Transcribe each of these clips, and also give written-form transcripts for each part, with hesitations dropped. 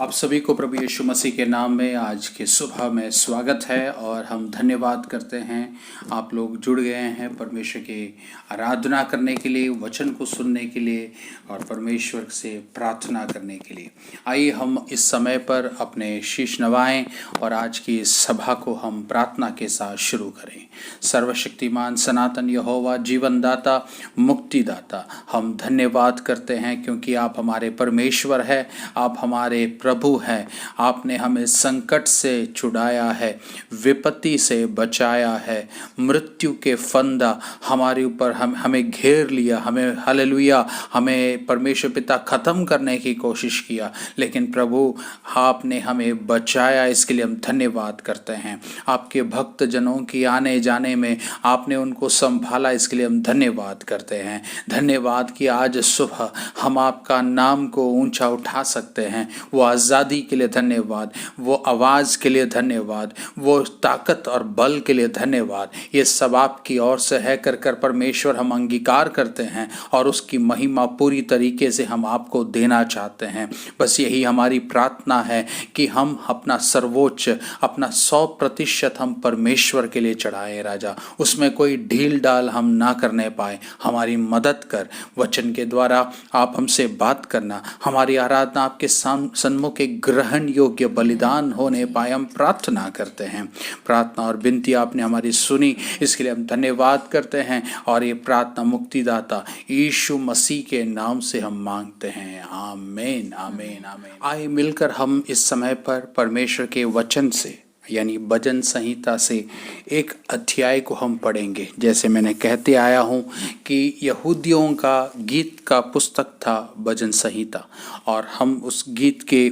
आप सभी को प्रभु यीशु मसीह के नाम में आज के सुबह में स्वागत है और हम धन्यवाद करते हैं आप लोग जुड़ गए हैं परमेश्वर की आराधना करने के लिए, वचन को सुनने के लिए और परमेश्वर से प्रार्थना करने के लिए। आइए हम इस समय पर अपने शीश नवाएं और आज की इस सभा को हम प्रार्थना के साथ शुरू करें। सर्वशक्तिमान सनातन यहोवा, जीवनदाता, मुक्तिदाता, हम धन्यवाद करते हैं क्योंकि आप हमारे परमेश्वर हैं, आप हमारे प्रभु हैं। आपने हमें संकट से छुड़ाया है, विपत्ति से बचाया है, मृत्यु के फंदा हमारे ऊपर हमें घेर लिया, हमें हालेलुया हमें परमेश्वर पिता ख़त्म करने की कोशिश किया, लेकिन प्रभु आपने हमें बचाया। इसके लिए हम धन्यवाद करते हैं। आपके भक्त जनों की आने जाने में आपने उनको संभाला, इसके लिए हम धन्यवाद करते हैं। धन्यवाद कि आज सुबह हम आपका नाम को ऊंचा उठा सकते हैं। वो आज़ादी के लिए धन्यवाद, वो आवाज़ के लिए धन्यवाद, वो ताकत और बल के लिए धन्यवाद। ये सब आपकी ओर से है कर परमेश्वर हम अंगीकार करते हैं और उसकी महिमा पूरी तरीके से हम आपको देना चाहते हैं। बस यही हमारी प्रार्थना है कि हम अपना सर्वोच्च, अपना 100% हम परमेश्वर के लिए चढ़ाएं राजा। उसमें कोई ढील डाल हम ना करने पाए। हमारी मदद कर, वचन के द्वारा आप हमसे बात करना, हमारी आराधना आपके सन्मुख एक ग्रहण योग्य बलिदान होने पाए, हम प्रार्थना करते हैं। प्रार्थना और विनती आपने हमारी सुनी, इसके लिए हम धन्यवाद करते हैं और ये प्रार्थना मुक्तिदाता यीशु मसीह के नाम से हम मांगते हैं। आमीन आमीन आमीन। आइए मिलकर हम इस समय पर परमेश्वर के वचन से यानी भजन संहिता से एक अध्याय को हम पढ़ेंगे। जैसे मैंने कहते आया हूँ कि यहूदियों का गीत का पुस्तक था भजन संहिता, और हम उस गीत के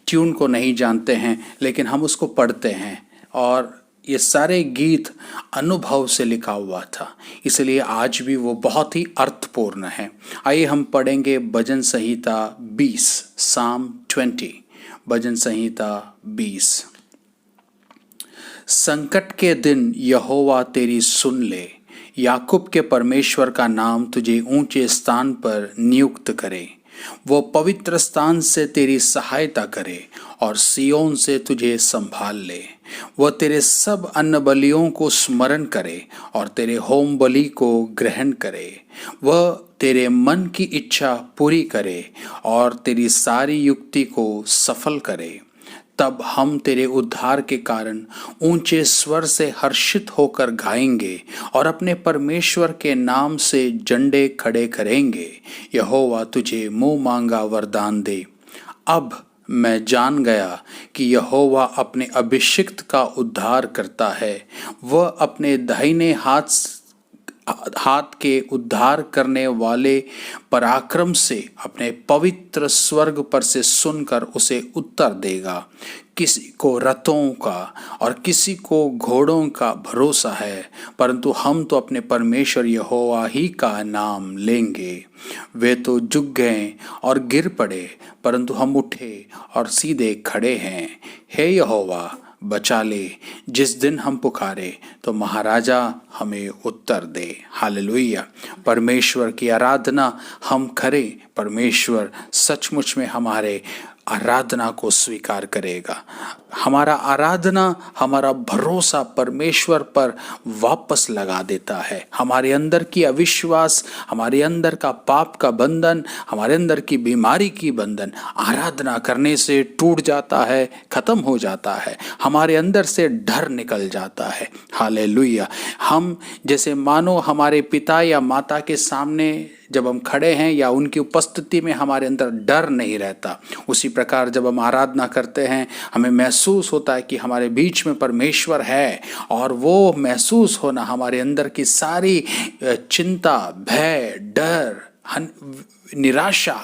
ट्यून को नहीं जानते हैं, लेकिन हम उसको पढ़ते हैं और ये सारे गीत अनुभव से लिखा हुआ था, इसलिए आज भी वो बहुत ही अर्थपूर्ण है। आइए हम पढ़ेंगे भजन संहिता 20, साम 20, भजन संहिता 20। संकट के दिन यहोवा तेरी सुन ले, याकूब के परमेश्वर का नाम तुझे ऊंचे स्थान पर नियुक्त करे। वो पवित्र स्थान से तेरी सहायता करे और सियोन से तुझे संभाल ले। वह तेरे सब अन्न बलियों को स्मरण करे और तेरे होम बलि को ग्रहण करे। वह तेरे मन की इच्छा पूरी करे और तेरी सारी युक्ति को सफल करे। तब हम तेरे उद्धार के कारण ऊंचे स्वर से हर्षित होकर गाएंगे और अपने परमेश्वर के नाम से झंडे खड़े करेंगे। यहोवा तुझे मुंह मांगा वरदान दे। अब मैं जान गया कि यहोवा अपने अभिषिक्त का उद्धार करता है। वह अपने दाहिने हाथ के उद्धार करने वाले पराक्रम से अपने पवित्र स्वर्ग पर से सुनकर उसे उत्तर देगा। किसी को रथों का और किसी को घोड़ों का भरोसा है, परंतु हम तो अपने परमेश्वर यहोवा ही का नाम लेंगे। वे तो झुक गए और गिर पड़े, परंतु हम उठे और सीधे खड़े हैं। हे यहोवा, बचा ले। जिस दिन हम पुकारे तो महाराजा हमें उत्तर दे। हालेलुया। परमेश्वर की आराधना हम करें, परमेश्वर सचमुच में हमारे आराधना को स्वीकार करेगा। हमारा आराधना, हमारा भरोसा परमेश्वर पर वापस लगा देता है। हमारे अंदर की अविश्वास, हमारे अंदर का पाप का बंधन, हमारे अंदर की बीमारी की बंधन आराधना करने से टूट जाता है, खत्म हो जाता है। हमारे अंदर से डर निकल जाता है। हालेलुया। हम जैसे मानो हमारे पिता या माता के सामने जब हम खड़े हैं या उनकी उपस्थिति में हमारे अंदर डर नहीं रहता, उसी प्रकार जब हम आराधना करते हैं हमें महसूस होता है कि हमारे बीच में परमेश्वर है, और वो महसूस होना हमारे अंदर की सारी चिंता, भय, डर, निराशा,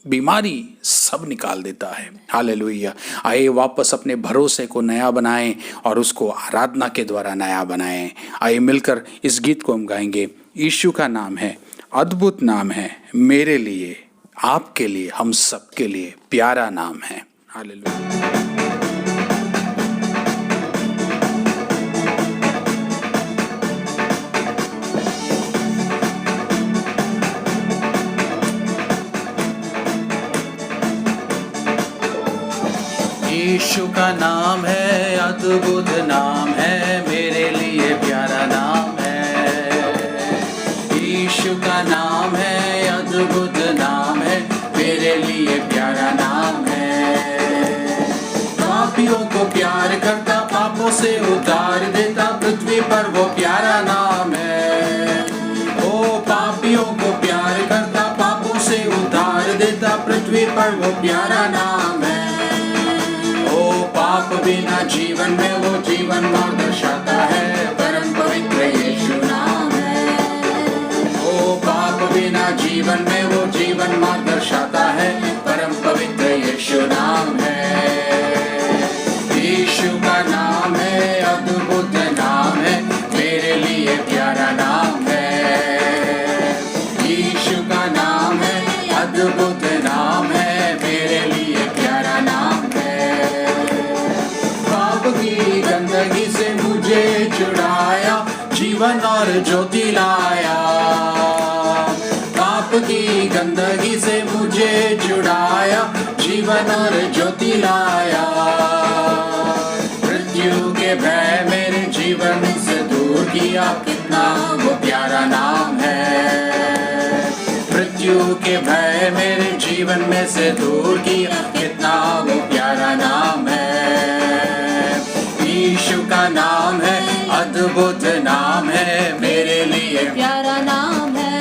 बीमारी सब निकाल देता है। हालेलुया। आइए वापस अपने भरोसे को नया बनाएं और उसको आराधना के द्वारा नया बनाएं। आइए मिलकर इस गीत को हम गाएंगे। यीशु का नाम है, अद्भुत नाम है, मेरे लिए, आपके लिए, हम सबके लिए प्यारा नाम है। हालेलुया। यीशु का नाम है अद्भुत नाम है, मेरे लिए प्यारा नाम है। यीशु का नाम है अद्भुत नाम है, मेरे लिए प्यारा नाम है। पापियों को प्यार करता, पापों से उतार देता, पृथ्वी पर वो प्यारा नाम है। ओ पापियों को प्यार करता, पापों से उतार देता, पृथ्वी पर वो प्यारा नाम है। ओ पाप बिना जीवन में वो जीवन मार्ग दर्शाता है, परम पवित्र यीशु नाम है। ओ पाप बिना जीवन में वो जीवन मार्ग दर्शाता है, परम पवित्र यीशु नाम है। यीशु का नाम है अद्भुत नाम है, मेरे लिए प्यारा नाम है। यीशु का नाम है अद्भुत नाम है, मेरे लिए प्यारा नाम है। पाप की गंदगी से मुझे छुड़ाया, जीवन और ज्योति लाया। पाप की गंदगी से मुझे छुड़ाया, जीवन और ज्योति लाया। मृत्यु के भय मेरे जीवन से दूर किया, कितना वो प्यारा नाम है। मृत्यु के भय मेरे जीवन में से दूर किया, कितना वो प्यारा नाम है। यीशु का नाम है अद्भुत नाम है, मेरे लिए प्यारा नाम है।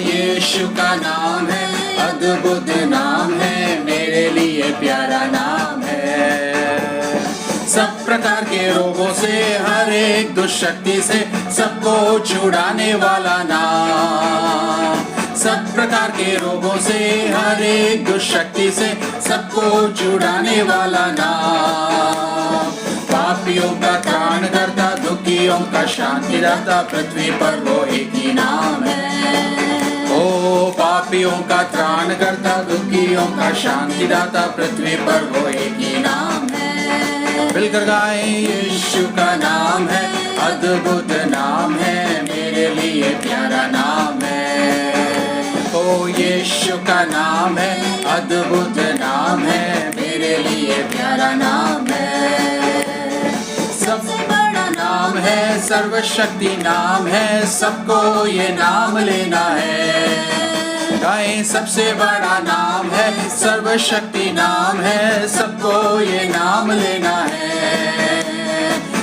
यीशु का नाम है अद्भुत नाम है, मेरे लिए प्यारा नाम है। सब प्रकार के रोगों से, हर एक दुष्शक्ति से सबको छुड़ाने वाला नाम। सब प्रकार के रोगों से, हर एक दुष्शक्ति से सबको छुड़ाने वाला नाम। पापियों का त्राण करता, दुखियों का शांति दाता, पृथ्वी पर वो एक ही नाम है। ओ पापियों का त्राण करता, दुखियों का शांति दाता, पृथ्वी पर वो एक ही नाम है। मिलकर गाएं, यीशु का नाम है अद्भुत नाम है, मेरे लिए प्यारा नाम है। ओ यीशु का नाम है अद्भुत नाम है, मेरे लिए प्यारा नाम है। सबसे बड़ा नाम है, सर्वशक्ति नाम है, सबको ये नाम लेना है। गाएं, सबसे बड़ा नाम है, सर्वशक्ति नाम है, सबको ये नाम लेना है।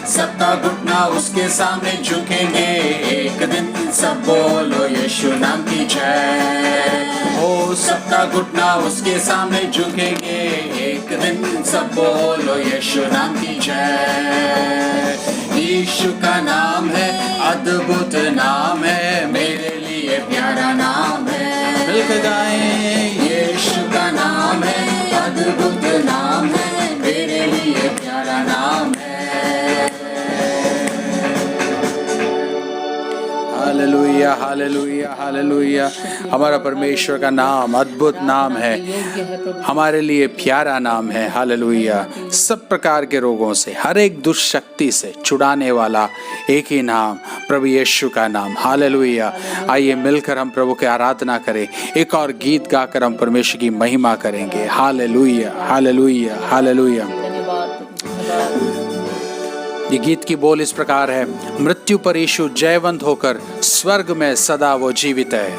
सबका घुटना उसके सामने झुकेंगे एक दिन, सब बोलो यीशु नाम की जय। ओ सबका घुटना उसके सामने झुकेंगे एक दिन, सब बोलो यीशु नाम की जय। यीशु का नाम है अद्भुत नाम है, मेरे लिए प्यारा नाम है। मिलकर गाएं, यीशु का नाम है अद्भुत नाम है, मेरे लिए प्यारा नाम है। Hallelujah hallelujah hallelujah. हमारा परमेश्वर का नाम अद्भुत नाम है, हमारे लिए प्यारा नाम है। हालेलुया। सब प्रकार के रोगों से, हर एक दुष्शक्ति से छुड़ाने वाला एक ही नाम, प्रभु यीशु का नाम। हालेलुया। आइए मिलकर हम प्रभु की आराधना करें, एक और गीत गाकर हम परमेश्वर की महिमा करेंगे। Hallelujah hallelujah hallelujah. ये गीत की बोल इस प्रकार है। मृत्यु पर यीशु जयवंत होकर स्वर्ग में सदा वो जीवित है।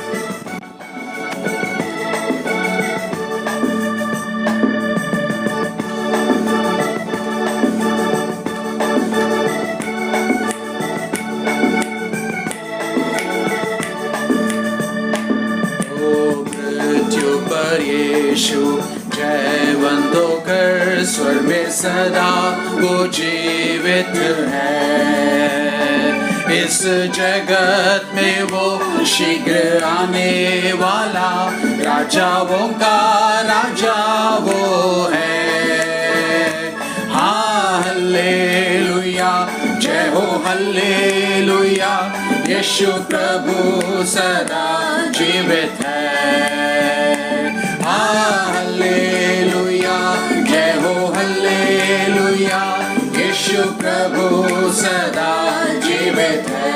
ओ मृत्यु पर यीशु जयवंत होकर स्वर्ग में सदा वो जीवित है। इस जगत में वो शीघ्र आने वाला राजाओं का राजा वो है। हाँ हल्लेलुया, जय हो हल्लेलुया, यीशु प्रभु सदा जीवित है। हाँ हल्लेलुया, जय हो हल्लेलुया, यीशु प्रभु सदा जीवित है।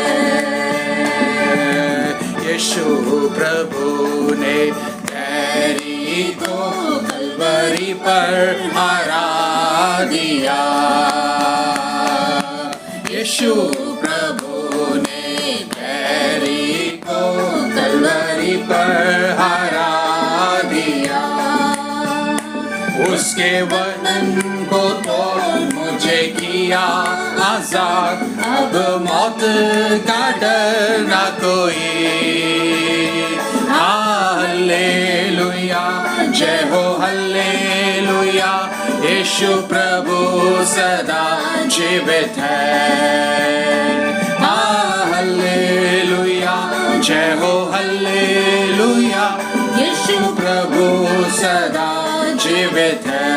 यीशु प्रभु ने तेरी को कलवरी कलवरी पर हरा दिया। यीशु प्रभु ने बैरी को कलवरी पर हरा दिया। उसके वचन को तोड़ मुझे किया आजाद, अब मौत का डर न कोई। हालेलुया, जय हो हालेलुया, यीशु प्रभु सदा जीवित है। हालेलुया, जय हो हालेलुया, यीशु प्रभु सदा जीवित है।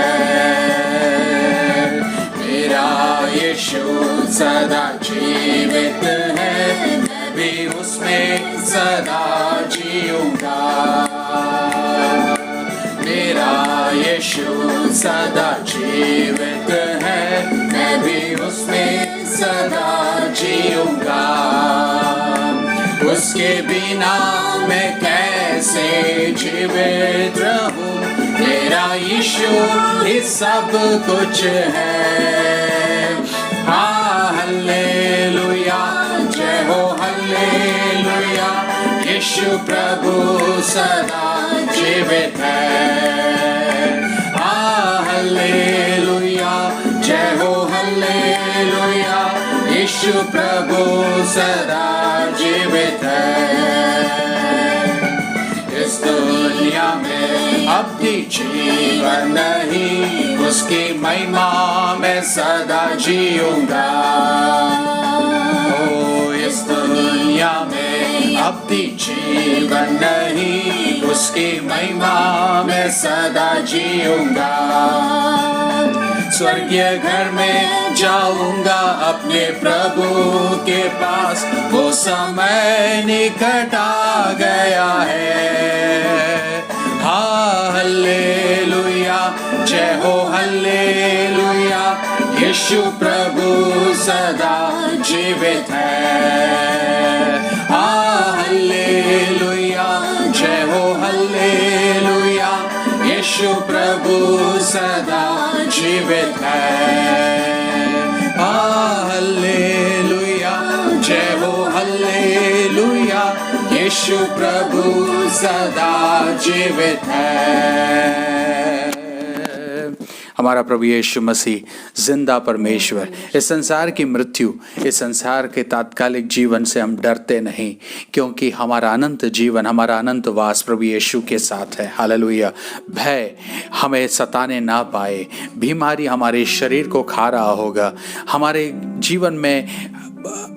मेरा यीशु सदा जीवित है, मैं भी उसमें सदा जीऊंगा। मेरा यीशु सदा जीवित है, मैं भी उसमें सदा जीऊंगा। उसके बिना मैं कैसे जीवित रहूं, मेरा यीशु ही सब कुछ है। हालेलुया, जय हो हालेलुया, यीशु प्रभु सदा जीवित है। हालेलुया, जय हो हालेलुया, यीशु प्रभु सदा जीवित है। इस दुनिया में अब भी जीवन नहीं, उसकी महिमा में सदा जीऊंगा। ओ इस दुनिया में अब भी जीवन नहीं, उसकी महिमा में सदा जीऊंगा। स्वर्गीय घर में जाऊंगा अपने प्रभु के पास, वो समय निकट आ गया है। हालेलुया, जय हो हालेलुया, यीशु प्रभु सदा जीवित है। हालेलुया, जय हो हालेलुया, यीशु प्रभु सदा जीवित है। हालेलुया, जय हो हालेलुया, यीशु प्रभु सदा जीवित है। हमारा प्रभु यीशु मसीह जिंदा परमेश्वर, इस संसार की मृत्यु, इस संसार के तात्कालिक जीवन से हम डरते नहीं, क्योंकि हमारा अनंत जीवन, हमारा अनंत वास प्रभु यीशु के साथ है। हालेलुया। भय हमें सताने ना पाए, बीमारी हमारे शरीर को खा रहा होगा, हमारे जीवन में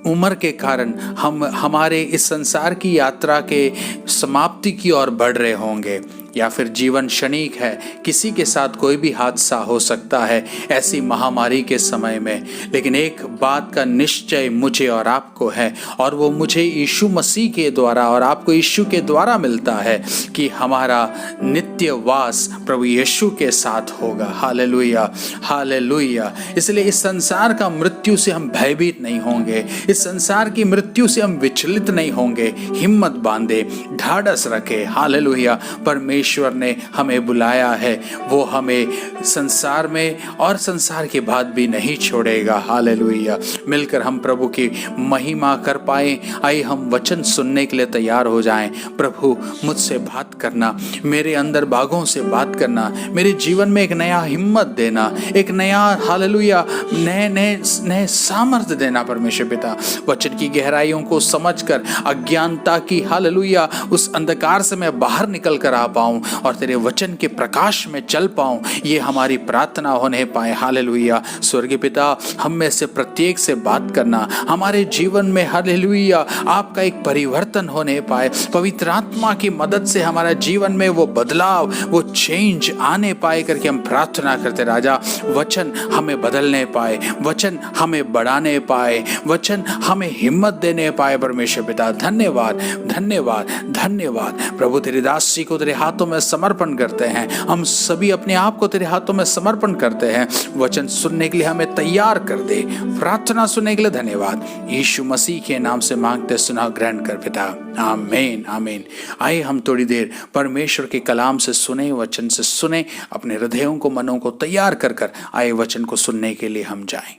उम्र के कारण हम हमारे इस संसार की यात्रा के समाप्ति की ओर बढ़ रहे होंगे, या फिर जीवन क्षणिक है, किसी के साथ कोई भी हादसा हो सकता है ऐसी महामारी के समय में। लेकिन एक बात का निश्चय मुझे और आपको है, और वो मुझे यीशु मसीह के द्वारा और आपको यीशु के द्वारा मिलता है, कि हमारा नित्य वास प्रभु यीशु के साथ होगा। Hallelujah, hallelujah. इसलिए इस संसार का मृत्यु से हम भयभीत नहीं होंगे, इस संसार की मृत्यु से हम विचलित नहीं होंगे। हिम्मत बांधे, ढाढ़स रखे। हालेलुया। परमेश्वर ने हमें बुलाया है, वो हमें संसार में और संसार के बाद भी नहीं छोड़ेगा। हालेलुया। मिलकर हम प्रभु की महिमा कर पाए। आइए हम वचन सुनने के लिए तैयार हो जाएं। प्रभु मुझसे बात करना, मेरे अंदर बागों से बात करना, मेरे जीवन में एक नया हिम्मत देना, एक नया हालेलुया नए सामर्थ्य देना। परमेश्वर पिता, वचन की गहराइयों को समझकर अज्ञानता की हालेलुया उस अंधकार से मैं बाहर निकल कर आ पाऊं और तेरे वचन के प्रकाश में चल पाऊं, ये हमारी प्रार्थना होने पाए। हालेलुया। स्वर्गीय पिता, हम में से प्रत्येक से बात करना, हमारे जीवन में हालेलुया आपका एक परिवर्तन होने पाए। पवित्र आत्मा की मदद से हमारा जीवन में वो बदलाव, वो चेंज आने पाए करके हम प्रार्थना करते। राजा, वचन हमें बदलने पाए, वचन हमें बढ़ाने पाए, वचन हमें हिम्मत देने पाए। परमेश्वर पिता, धन्यवाद, धन्यवाद, धन्यवाद। प्रभु तेरी दासी को तेरे हाथों हाथों में समर्पण करते हैं। हम सभी अपने आप को तेरे हाथों में समर्पण करते हैं। वचन सुनने के लिए हमें तैयार कर दे। प्रार्थना सुनने के लिए धन्यवाद। यीशु मसीह के नाम से मांगते सुना ग्रहण कर पिता, आमीन आमीन। आइए हम थोड़ी देर परमेश्वर के कलाम से सुने, वचन से सुने, अपने हृदयों को, मनों को तैयार कर कर आए वचन को सुनने के लिए हम जाएं।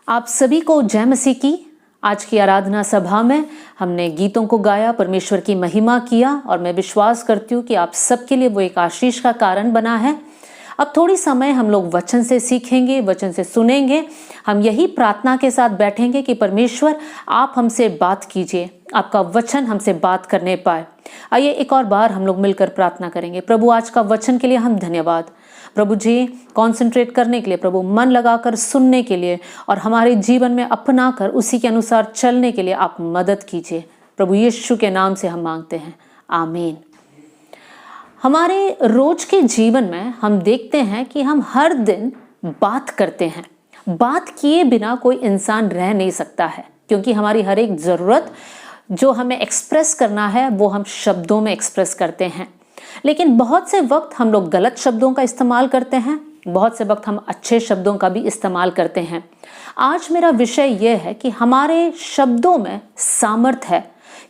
आप सभी को जय मसीह की। आज की आराधना सभा में हमने गीतों को गाया, परमेश्वर की महिमा किया, और मैं विश्वास करती हूँ कि आप सबके लिए वो एक आशीष का कारण बना है। अब थोड़ी समय हम लोग वचन से सीखेंगे, वचन से सुनेंगे। हम यही प्रार्थना के साथ बैठेंगे कि परमेश्वर आप हमसे बात कीजिए, आपका वचन हमसे बात करने पाए। आइए एक और बार हम लोग मिलकर प्रार्थना करेंगे। प्रभु, आज का वचन के लिए हम धन्यवाद। प्रभु जी, कंसंट्रेट करने के लिए, प्रभु मन लगाकर सुनने के लिए और हमारे जीवन में अपना कर उसी के अनुसार चलने के लिए आप मदद कीजिए। प्रभु यीशु के नाम से हम मांगते हैं, आमीन। हमारे रोज के जीवन में हम देखते हैं कि हम हर दिन बात करते हैं। बात किए बिना कोई इंसान रह नहीं सकता है, क्योंकि हमारी हर एक ज़रूरत जो हमें एक्सप्रेस करना है वो हम शब्दों में एक्सप्रेस करते हैं। लेकिन बहुत से वक्त हम लोग गलत शब्दों का इस्तेमाल करते हैं, बहुत से वक्त हम अच्छे शब्दों का भी इस्तेमाल करते हैं। आज मेरा विषय यह है कि हमारे शब्दों में सामर्थ्य है,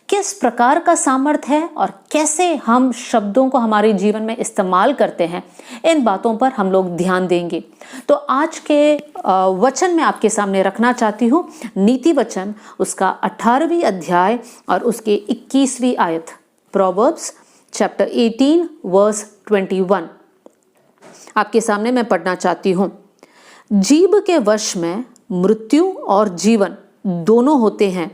किस प्रकार का सामर्थ्य है और कैसे हम शब्दों को हमारे जीवन में इस्तेमाल करते हैं, इन बातों पर हम लोग ध्यान देंगे। तो आज के वचन में आपके सामने रखना चाहती हूँ नीति वचन, उसका 18वीं अध्याय और उसके 21वीं आयत। प्रोवर्ब्स चैप्टर 18 वर्स 21 आपके सामने मैं पढ़ना चाहती हूँ। जीभ के वश में मृत्यु और जीवन दोनों होते हैं,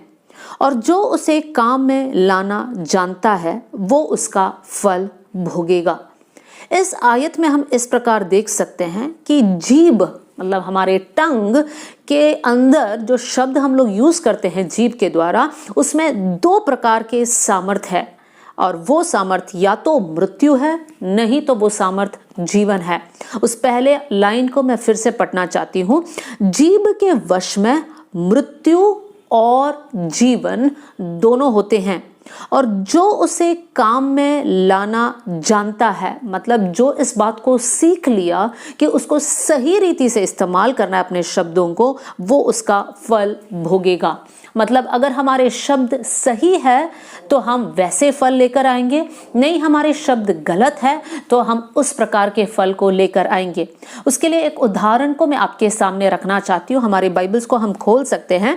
और जो उसे काम में लाना जानता है वो उसका फल भोगेगा। इस आयत में हम इस प्रकार देख सकते हैं कि जीभ मतलब हमारे टंग के अंदर जो शब्द हम लोग यूज करते हैं जीभ के द्वारा, उसमें 2 प्रकार के सामर्थ्य है, और वो सामर्थ्य या तो मृत्यु है, नहीं तो वो सामर्थ्य जीवन है। उस पहले लाइन को मैं फिर से पढ़ना चाहती हूँ। जीभ के वश में मृत्यु और जीवन दोनों होते हैं, और जो उसे काम में लाना जानता है, मतलब जो इस बात को सीख लिया कि उसको सही रीति से इस्तेमाल करना है अपने शब्दों को, वो उसका फल भोगेगा। मतलब अगर हमारे शब्द सही है तो हम वैसे फल लेकर आएंगे, नहीं हमारे शब्द गलत है तो हम उस प्रकार के फल को लेकर आएंगे। उसके लिए एक उदाहरण को मैं आपके सामने रखना चाहती हूँ। हमारे बाइबल्स को हम खोल सकते हैं।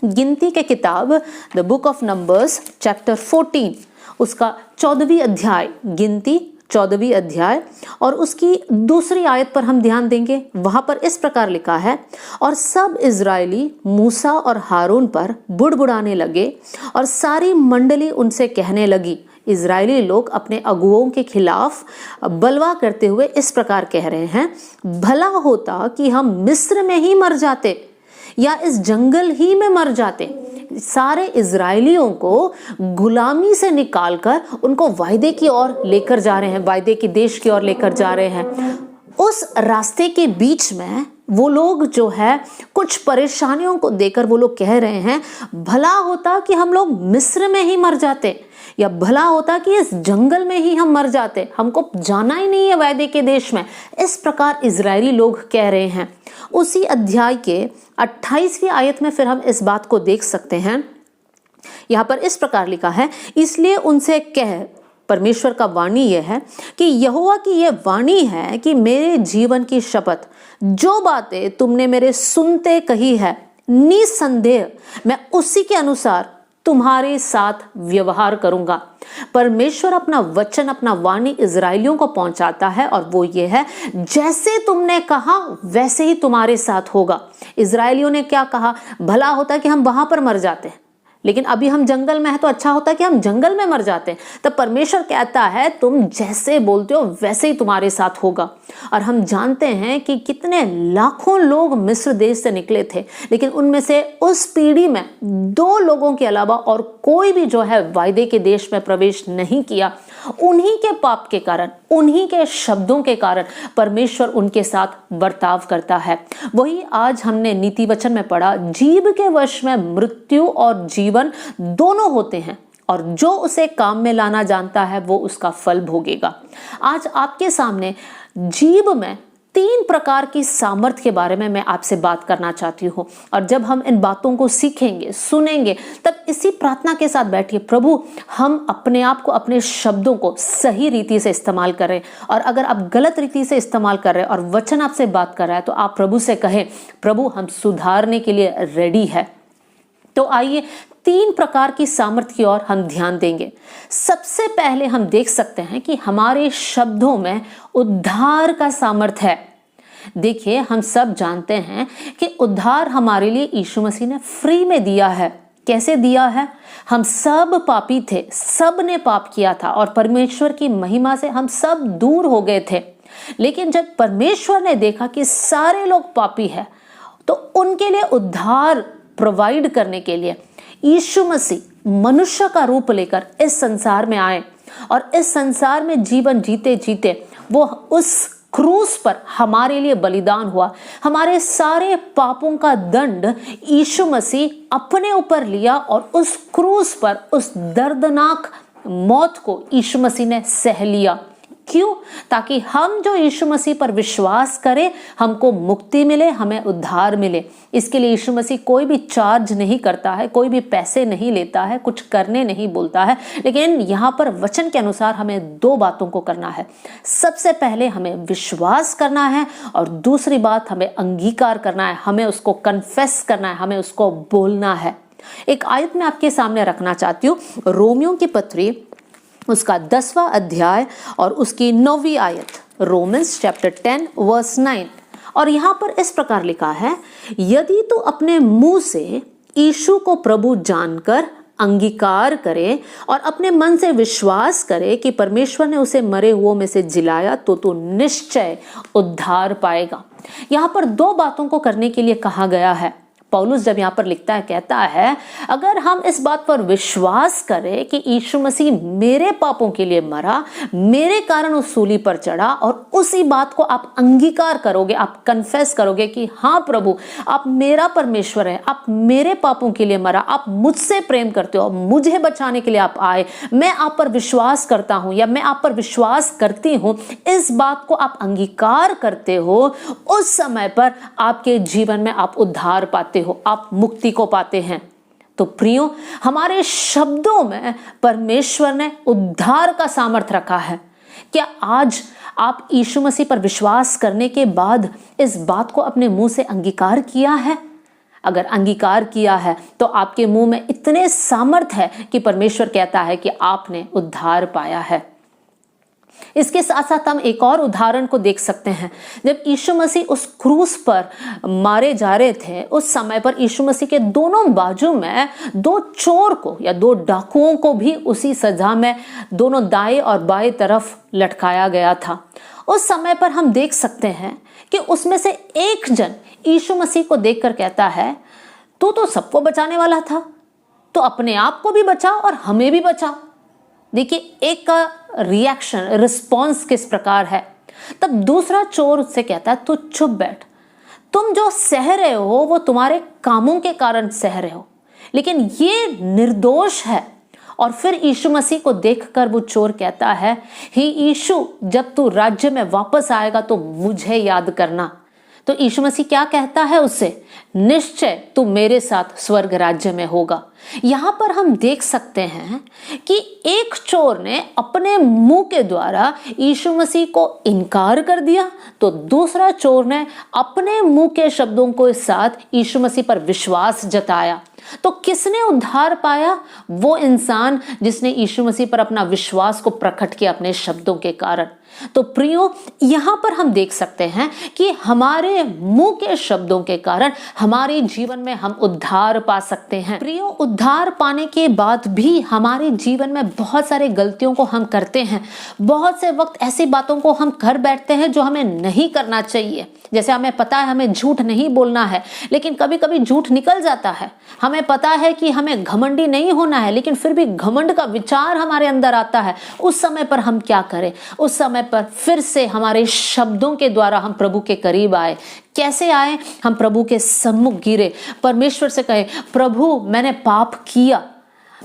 गिनती के किताब the book of numbers chapter 14 उसका 14वीं अध्याय, गिनती 14वीं अध्याय और उसकी 2री आयत पर हम ध्यान देंगे। वहां पर इस प्रकार लिखा है, और सब इजरायली मूसा और हारून पर बुड़बुड़ाने लगे, और सारी मंडली उनसे कहने लगी। इजरायली लोग अपने अगुओं के खिलाफ बलवा करते हुए इस प्रकार कह रहे हैं, भला होता कि हम मिस्र में ही मर जाते या इस जंगल ही में मर जाते। सारे इजरायलियों को गुलामी से निकालकर उनको वायदे की ओर लेकर जा रहे हैं, वायदे के देश की ओर लेकर जा रहे हैं। उस रास्ते के बीच में वो लोग जो है कुछ परेशानियों को देकर वो लोग कह रहे हैं, भला होता कि हम लोग मिस्र में ही मर जाते, या भला होता कि इस जंगल में ही हम मर जाते, हमको जाना ही नहीं है वायदे के देश में। इस प्रकार इजरायली लोग कह रहे हैं। उसी अध्याय के 28वीं आयत में फिर हम इस बात को देख सकते हैं। यहाँ पर इस प्रकार लिखा है, इसलिए उनसे कह, परमेश्वर का वाणी यह है कि यहोवा की यह वाणी है कि मेरे जीवन की शपथ, जो बातें तुमने मेरे सुनते कही है, निसंदेह मैं उसी के अनुसार तुम्हारे साथ व्यवहार करूंगा। परमेश्वर अपना वचन, अपना वाणी इजरायलियों को पहुंचाता है, और वो ये है, जैसे तुमने कहा वैसे ही तुम्हारे साथ होगा। इजरायलियों ने क्या कहा, भला होता कि हम वहां पर मर जाते, लेकिन अभी हम जंगल में हैं तो अच्छा होता कि हम जंगल में मर जाते। तब परमेश्वर कहता है, तुम जैसे बोलते हो वैसे ही तुम्हारे साथ होगा। और हम जानते हैं कि कितने लाखों लोग मिस्र देश से निकले थे, लेकिन उनमें से उस पीढ़ी में 2 लोगों के अलावा और कोई भी जो है वायदे के देश में प्रवेश नहीं किया। उन्हीं के पाप के कारण, उन्हीं के शब्दों के कारण परमेश्वर उनके साथ बर्ताव करता है। वही आज हमने नीति वचन में पढ़ा, जीभ के वश में मृत्यु और जीवन दोनों होते हैं, और जो उसे काम में लाना जानता है वो उसका फल भोगेगा। आज आपके सामने जीभ में 3 प्रकार की सामर्थ्य के बारे में मैं आपसे बात करना चाहती हूँ। और जब हम इन बातों को सीखेंगे, सुनेंगे, तब इसी प्रार्थना के साथ बैठिए, प्रभु हम अपने आप को, अपने शब्दों को सही रीति से इस्तेमाल करें। और अगर आप गलत रीति से इस्तेमाल कर रहे हैं और वचन आपसे बात कर रहा है तो आप प्रभु से कहें, प्रभु हम सुधारने के लिए रेडी है। तो आइए 3 प्रकार की सामर्थ्य की ओर हम ध्यान देंगे। सबसे पहले हम देख सकते हैं कि हमारे शब्दों में उद्धार का सामर्थ्य है। देखिए, हम सब जानते हैं कि उद्धार हमारे लिए यीशु मसीह ने फ्री में दिया है। कैसे दिया है? हम सब पापी थे, सब ने पाप किया था और परमेश्वर की महिमा से हम सब दूर हो गए थे। लेकिन जब परमेश्वर ने देखा कि सारे लोग पापी हैं, तो उनके लिए उद्धार प्रोवाइड करने के लिए यीशु मसीह मनुष्य का रूप लेकर इस संसार में आए और इस संसार में जीवन जीते जीते वो उस क्रूस पर हमारे लिए बलिदान हुआ। हमारे सारे पापों का दंड यीशु मसीह अपने ऊपर लिया और उस क्रूस पर उस दर्दनाक मौत को यीशु मसीह ने सह लिया। क्यों? ताकि हम जो यीशु मसीह पर विश्वास करें, हमको मुक्ति मिले, हमें उद्धार मिले। इसके लिए यीशु मसीह कोई भी चार्ज नहीं करता है, कोई भी पैसे नहीं लेता है, कुछ करने नहीं बोलता है। लेकिन यहाँ पर वचन के अनुसार हमें 2 बातों को करना है। सबसे पहले हमें विश्वास करना है और दूसरी बात हमें अंगीकार करना है, हमें उसको कन्फेस करना है, हमें उसको बोलना है। एक आयत मैं आपके सामने रखना चाहती हूँ, रोमियों की पत्री उसका 10वां अध्याय और उसकी 9वीं आयत, रोमन्स चैप्टर 10 वर्स 9। और यहाँ पर इस प्रकार लिखा है, यदि तू अपने मुंह से यीशु को प्रभु जानकर अंगीकार करे और अपने मन से विश्वास करे कि परमेश्वर ने उसे मरे हुओं में से जिलाया, तो तू निश्चय उद्धार पाएगा। यहाँ पर 2 बातों को करने के लिए कहा गया है। पौलुस जब यहाँ पर लिखता है, कहता है अगर हम इस बात पर विश्वास करें कि यीशु मसीह मेरे पापों के लिए मरा, मेरे कारण उस सूली पर चढ़ा, और उसी बात को आप अंगीकार करोगे, आप कन्फेस करोगे कि हाँ प्रभु आप मेरा परमेश्वर है, आप मेरे पापों के लिए मरा, आप मुझसे प्रेम करते हो, मुझे बचाने के लिए आप आए, मैं आप पर विश्वास करता हूँ या मैं आप पर विश्वास करती हूँ, इस बात को आप अंगीकार करते हो, उस समय पर आपके जीवन में आप उद्धार पाते हो, आप मुक्ति को पाते हैं। तो प्रियो, हमारे शब्दों में परमेश्वर ने उद्धार का सामर्थ्य रखा है। क्या आज आप यीशु मसीह पर विश्वास करने के बाद इस बात को अपने मुंह से अंगीकार किया है? अगर अंगीकार किया है तो आपके मुंह में इतने सामर्थ्य है कि परमेश्वर कहता है कि आपने उद्धार पाया है। इसके साथ साथ हम एक और उदाहरण को देख सकते हैं। जब यीशु मसीह उस क्रूस पर मारे जा रहे थे, उस समय पर यीशु मसीह के दोनों बाजू में 2 चोर को या 2 डाकुओं को भी उसी सजा में दोनों दाएं और बाएं तरफ लटकाया गया था। उस समय पर हम देख सकते हैं कि उसमें से एक जन यीशु मसीह को देखकर कहता है, तू तो सबको बचाने वाला था, तो अपने आप को भी बचा और हमें भी बचा। देखिए, एक का रिएक्शन, रिस्पॉन्स किस प्रकार है। तब दूसरा चोर उससे कहता है, तू चुप बैठ, तुम जो सह रहे हो वो तुम्हारे कामों के कारण सह रहे हो, लेकिन ये निर्दोष है। और फिर यीशु मसीह को देखकर वो चोर कहता है, हे यीशु, जब तू राज्य में वापस आएगा तो मुझे याद करना। तो यीशु मसीह क्या कहता है उससे? निश्चय तू मेरे साथ स्वर्ग राज्य में होगा। यहाँ पर हम देख सकते हैं कि एक चोर ने अपने मुंह के द्वारा यीशु मसीह को इनकार कर दिया, तो दूसरा चोर ने अपने मुंह के शब्दों के साथ यीशु मसीह पर विश्वास जताया। तो किसने उद्धार पाया? वो इंसान जिसने यीशु मसीह पर अपना विश्वास को प्रकट किया अपने शब्दों के कारण। तो प्रियो, यहाँ पर हम देख सकते हैं कि हमारे मुंह के शब्दों के कारण हमारे जीवन में हम उद्धार पा सकते हैं। प्रियो, उद्धार पाने के बाद भी हमारे जीवन में बहुत सारे गलतियों को हम करते हैं। बहुत से वक्त ऐसी बातों को हम कर बैठते हैं जो हमें नहीं करना चाहिए। जैसे हमें पता है हमें झूठ नहीं बोलना है, लेकिन कभी कभी झूठ निकल जाता है। हमें पता है कि हमें घमंडी नहीं होना है, लेकिन फिर भी घमंड का विचार हमारे अंदर आता है। उस समय पर हम क्या करें? उस समय पर फिर से हमारे शब्दों के द्वारा हम प्रभु के करीब आए। कैसे आए? हम प्रभु के सम्मुख गिरे, परमेश्वर से कहे, प्रभु मैंने पाप किया,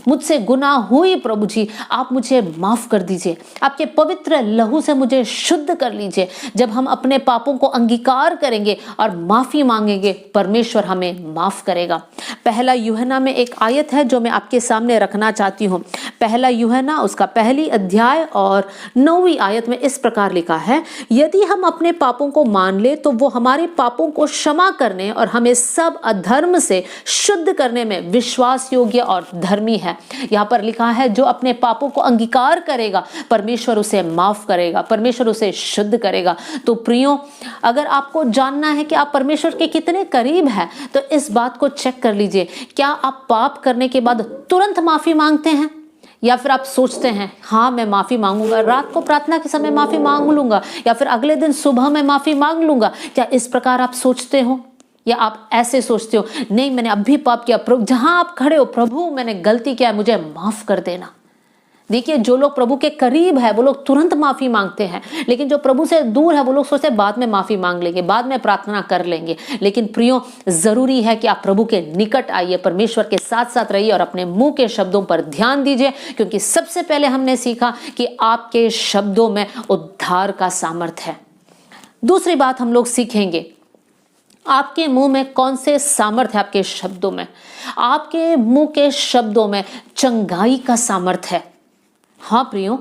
मुझसे गुनाह हुई प्रभु जी, आप मुझे माफ कर दीजिए, आपके पवित्र लहू से मुझे शुद्ध कर लीजिए। जब हम अपने पापों को अंगीकार करेंगे और माफी मांगेंगे, परमेश्वर हमें माफ करेगा। पहला यूहन्ना में एक आयत है जो मैं आपके सामने रखना चाहती हूँ। पहला यूहन्ना उसका पहली अध्याय और 9वीं आयत में इस प्रकार लिखा है, यदि हम अपने पापों को मान ले तो वो हमारे पापों को क्षमा करने और हमें सब अधर्म से शुद्ध करने में विश्वास योग्य और धर्मी है। यहाँ पर लिखा है, जो अपने पापों को अंगीकार करेगा, परमेश्वर उसे माफ करेगा, परमेश्वर उसे शुद्ध करेगा। तो प्रियो, अगर आपको जानना है कि आप परमेश्वर के कितने करीब हैं, तो इस बात को चेक कर लीजिए। क्या आप पाप करने के बाद तुरंत माफी मांगते हैं, या फिर आप सोचते हैं हाँ मैं माफी मांगूंगा, रात को प्रार्थना के समय माफी मांग लूंगा, या फिर अगले दिन सुबह में माफी मांग लूंगा? क्या इस प्रकार आप सोचते हो, या आप ऐसे सोचते हो नहीं मैंने अभी पाप किया, प्रभु जहां आप खड़े हो, प्रभु मैंने गलती किया, मुझे माफ कर देना? देखिए, जो लोग प्रभु के करीब है वो लोग तुरंत माफी मांगते हैं, लेकिन जो प्रभु से दूर है वो लोग सोचते हैं बाद में माफी मांग लेंगे, बाद में प्रार्थना कर लेंगे। लेकिन प्रियो, जरूरी है कि आप प्रभु के निकट आइए, परमेश्वर के साथ साथ रहिए और अपने मुंह के शब्दों पर ध्यान दीजिए, क्योंकि सबसे पहले हमने सीखा कि आपके शब्दों में उद्धार का सामर्थ्य है। दूसरी बात हम लोग सीखेंगे, आपके मुंह में कौन से सामर्थ्य है? आपके शब्दों में, आपके मुंह के शब्दों में चंगाई का सामर्थ्य है। हाँ प्रियो,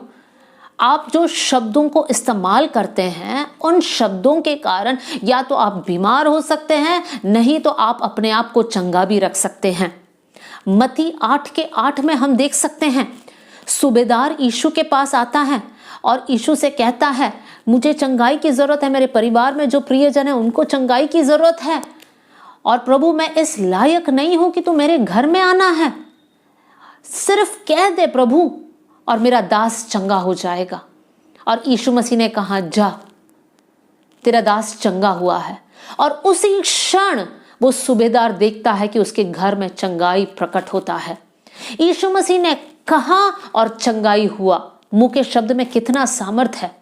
आप जो शब्दों को इस्तेमाल करते हैं, उन शब्दों के कारण या तो आप बीमार हो सकते हैं, नहीं तो आप अपने आप को चंगा भी रख सकते हैं। मत्ती 8:8 में हम देख सकते हैं, सूबेदार यीशु के पास आता है और यीशु से कहता है, मुझे चंगाई की जरूरत है, मेरे परिवार में जो प्रियजन है उनको चंगाई की जरूरत है, और प्रभु मैं इस लायक नहीं हूं कि तू मेरे घर में आना है, सिर्फ कह दे प्रभु और मेरा दास चंगा हो जाएगा। और यीशु मसीह ने कहा, जा तेरा दास चंगा हुआ है। और उसी क्षण वो सूबेदार देखता है कि उसके घर में चंगाई प्रकट होता है। यीशु मसीह ने कहा और चंगाई हुआ। मुंह के शब्द में कितना सामर्थ्य है।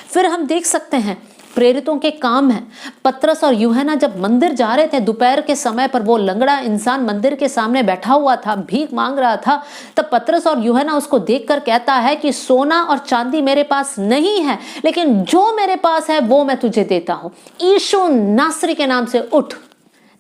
फिर हम देख सकते हैं प्रेरितों के काम है, पतरस और यूहन्ना जब मंदिर जा रहे थे दोपहर के समय पर, वो लंगड़ा इंसान मंदिर के सामने बैठा हुआ था, भीख मांग रहा था, तब पतरस और यूहन्ना उसको देखकर कहता है कि सोना और चांदी मेरे पास नहीं है, लेकिन जो मेरे पास है वो मैं तुझे देता हूं, यीशु नासरी के नाम से उठ।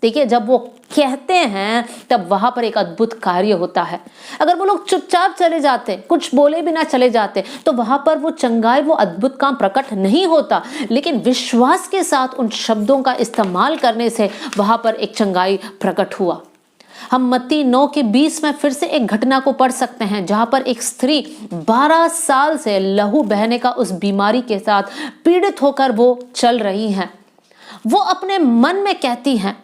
देखिए, जब वो कहते हैं तब वहां पर एक अद्भुत कार्य होता है। अगर वो लोग चुपचाप चले जाते, कुछ बोले बिना चले जाते, तो वहां पर वो चंगाई, वो अद्भुत काम प्रकट नहीं होता। लेकिन विश्वास के साथ उन शब्दों का इस्तेमाल करने से वहां पर एक चंगाई प्रकट हुआ। हम मत्ती 9:20 में फिर से एक घटना को पढ़ सकते हैं, जहां पर एक स्त्री 12 साल से लहू बहने का उस बीमारी के साथ पीड़ित होकर वो चल रही हैं। वो अपने मन में कहती हैं,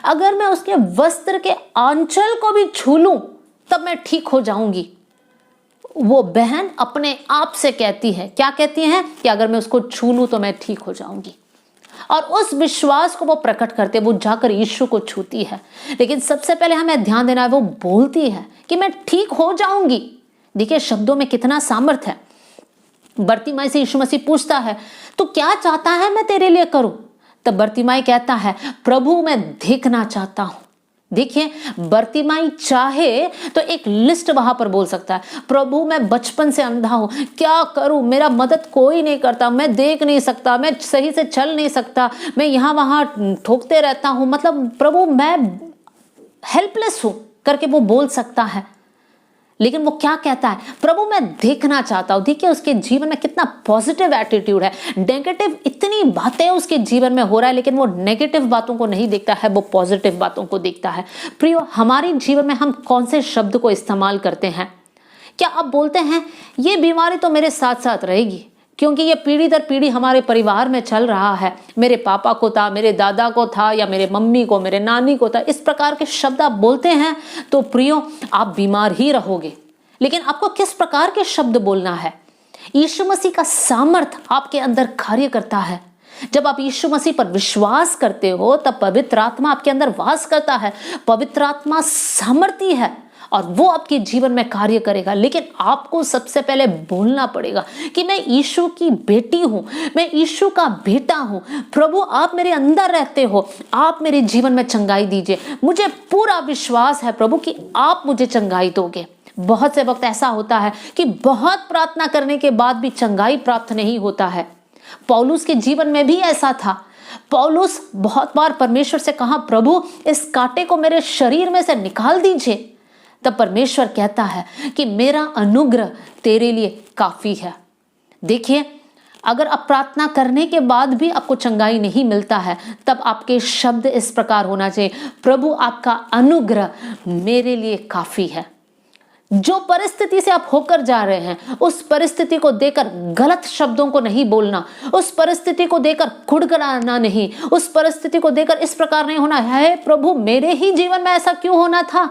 अगर मैं उसके वस्त्र के आंचल को भी छू लूं तब मैं ठीक हो जाऊंगी। वो बहन अपने आप से कहती है, क्या कहती है? कि अगर मैं उसको छू लूं तो मैं ठीक हो जाऊंगी। और उस विश्वास को वो प्रकट करते, वो जाकर यीशु को छूती है। लेकिन सबसे पहले हमें ध्यान देना है, वो बोलती है कि मैं ठीक हो जाऊंगी। देखिए, शब्दों में कितना सामर्थ्य है। बरतिमाई से यीशु मसीह पूछता है, तू क्या चाहता है मैं तेरे लिए करूं? तब बरतिमाई कहता है, प्रभु मैं देखना चाहता हूं। देखिए, बरतिमाई चाहे तो एक लिस्ट वहां पर बोल सकता है, प्रभु मैं बचपन से अंधा हूं, क्या करूं, मेरा मदद कोई नहीं करता, मैं देख नहीं सकता, मैं सही से चल नहीं सकता, मैं यहां वहां ठोकते रहता हूं, मतलब प्रभु मैं हेल्पलेस हूं करके वो बोल सकता है। लेकिन वो क्या कहता है? प्रभु मैं देखना चाहता हूं। देखिए, उसके जीवन में कितना पॉजिटिव एटीट्यूड है। नेगेटिव इतनी बातें उसके जीवन में हो रहा है, लेकिन वो नेगेटिव बातों को नहीं देखता है, वो पॉजिटिव बातों को देखता है। प्रियो, हमारे जीवन में हम कौन से शब्द को इस्तेमाल करते हैं? क्या आप बोलते हैं ये बीमारी तो मेरे साथ साथ रहेगी, क्योंकि ये पीढ़ी दर पीढ़ी हमारे परिवार में चल रहा है, मेरे पापा को था, मेरे दादा को था, या मेरे मम्मी को, मेरे नानी को था, इस प्रकार के शब्द आप बोलते हैं तो प्रियो आप बीमार ही रहोगे। लेकिन आपको किस प्रकार के शब्द बोलना है? यीशु मसीह का सामर्थ आपके अंदर कार्य करता है। जब आप यीशु मसीह पर विश्वास करते हो तब पवित्र आत्मा आपके अंदर वास करता है। पवित्र आत्मा सामर्थी है और वो आपके जीवन में कार्य करेगा। लेकिन आपको सबसे पहले बोलना पड़ेगा कि मैं यीशु की बेटी हूं, मैं यीशु का बेटा हूं। प्रभु आप मेरे अंदर रहते हो, आप मेरे जीवन में चंगाई दीजिए। मुझे पूरा विश्वास है प्रभु कि आप मुझे चंगाई दोगे। बहुत से वक्त ऐसा होता है कि बहुत प्रार्थना करने के बाद भी चंगाई प्राप्त नहीं होता है। पौलुस के जीवन में भी ऐसा था। पौलुस बहुत बार परमेश्वर से कहा, प्रभु इस कांटे को मेरे शरीर में से निकाल दीजिए। तब परमेश्वर कहता है कि मेरा अनुग्रह तेरे लिए काफी है। देखिए, अगर आप प्रार्थना करने के बाद भी आपको चंगाई नहीं मिलता है, तब आपके शब्द इस प्रकार होना चाहिए, प्रभु आपका अनुग्रह मेरे लिए काफी है। जो परिस्थिति से आप होकर जा रहे हैं, उस परिस्थिति को देकर गलत शब्दों को नहीं बोलना, उस परिस्थिति को देकर कुड़कुड़ाना नहीं, उस परिस्थिति को देकर इस प्रकार नहीं होना है, प्रभु मेरे ही जीवन में ऐसा क्यों होना था,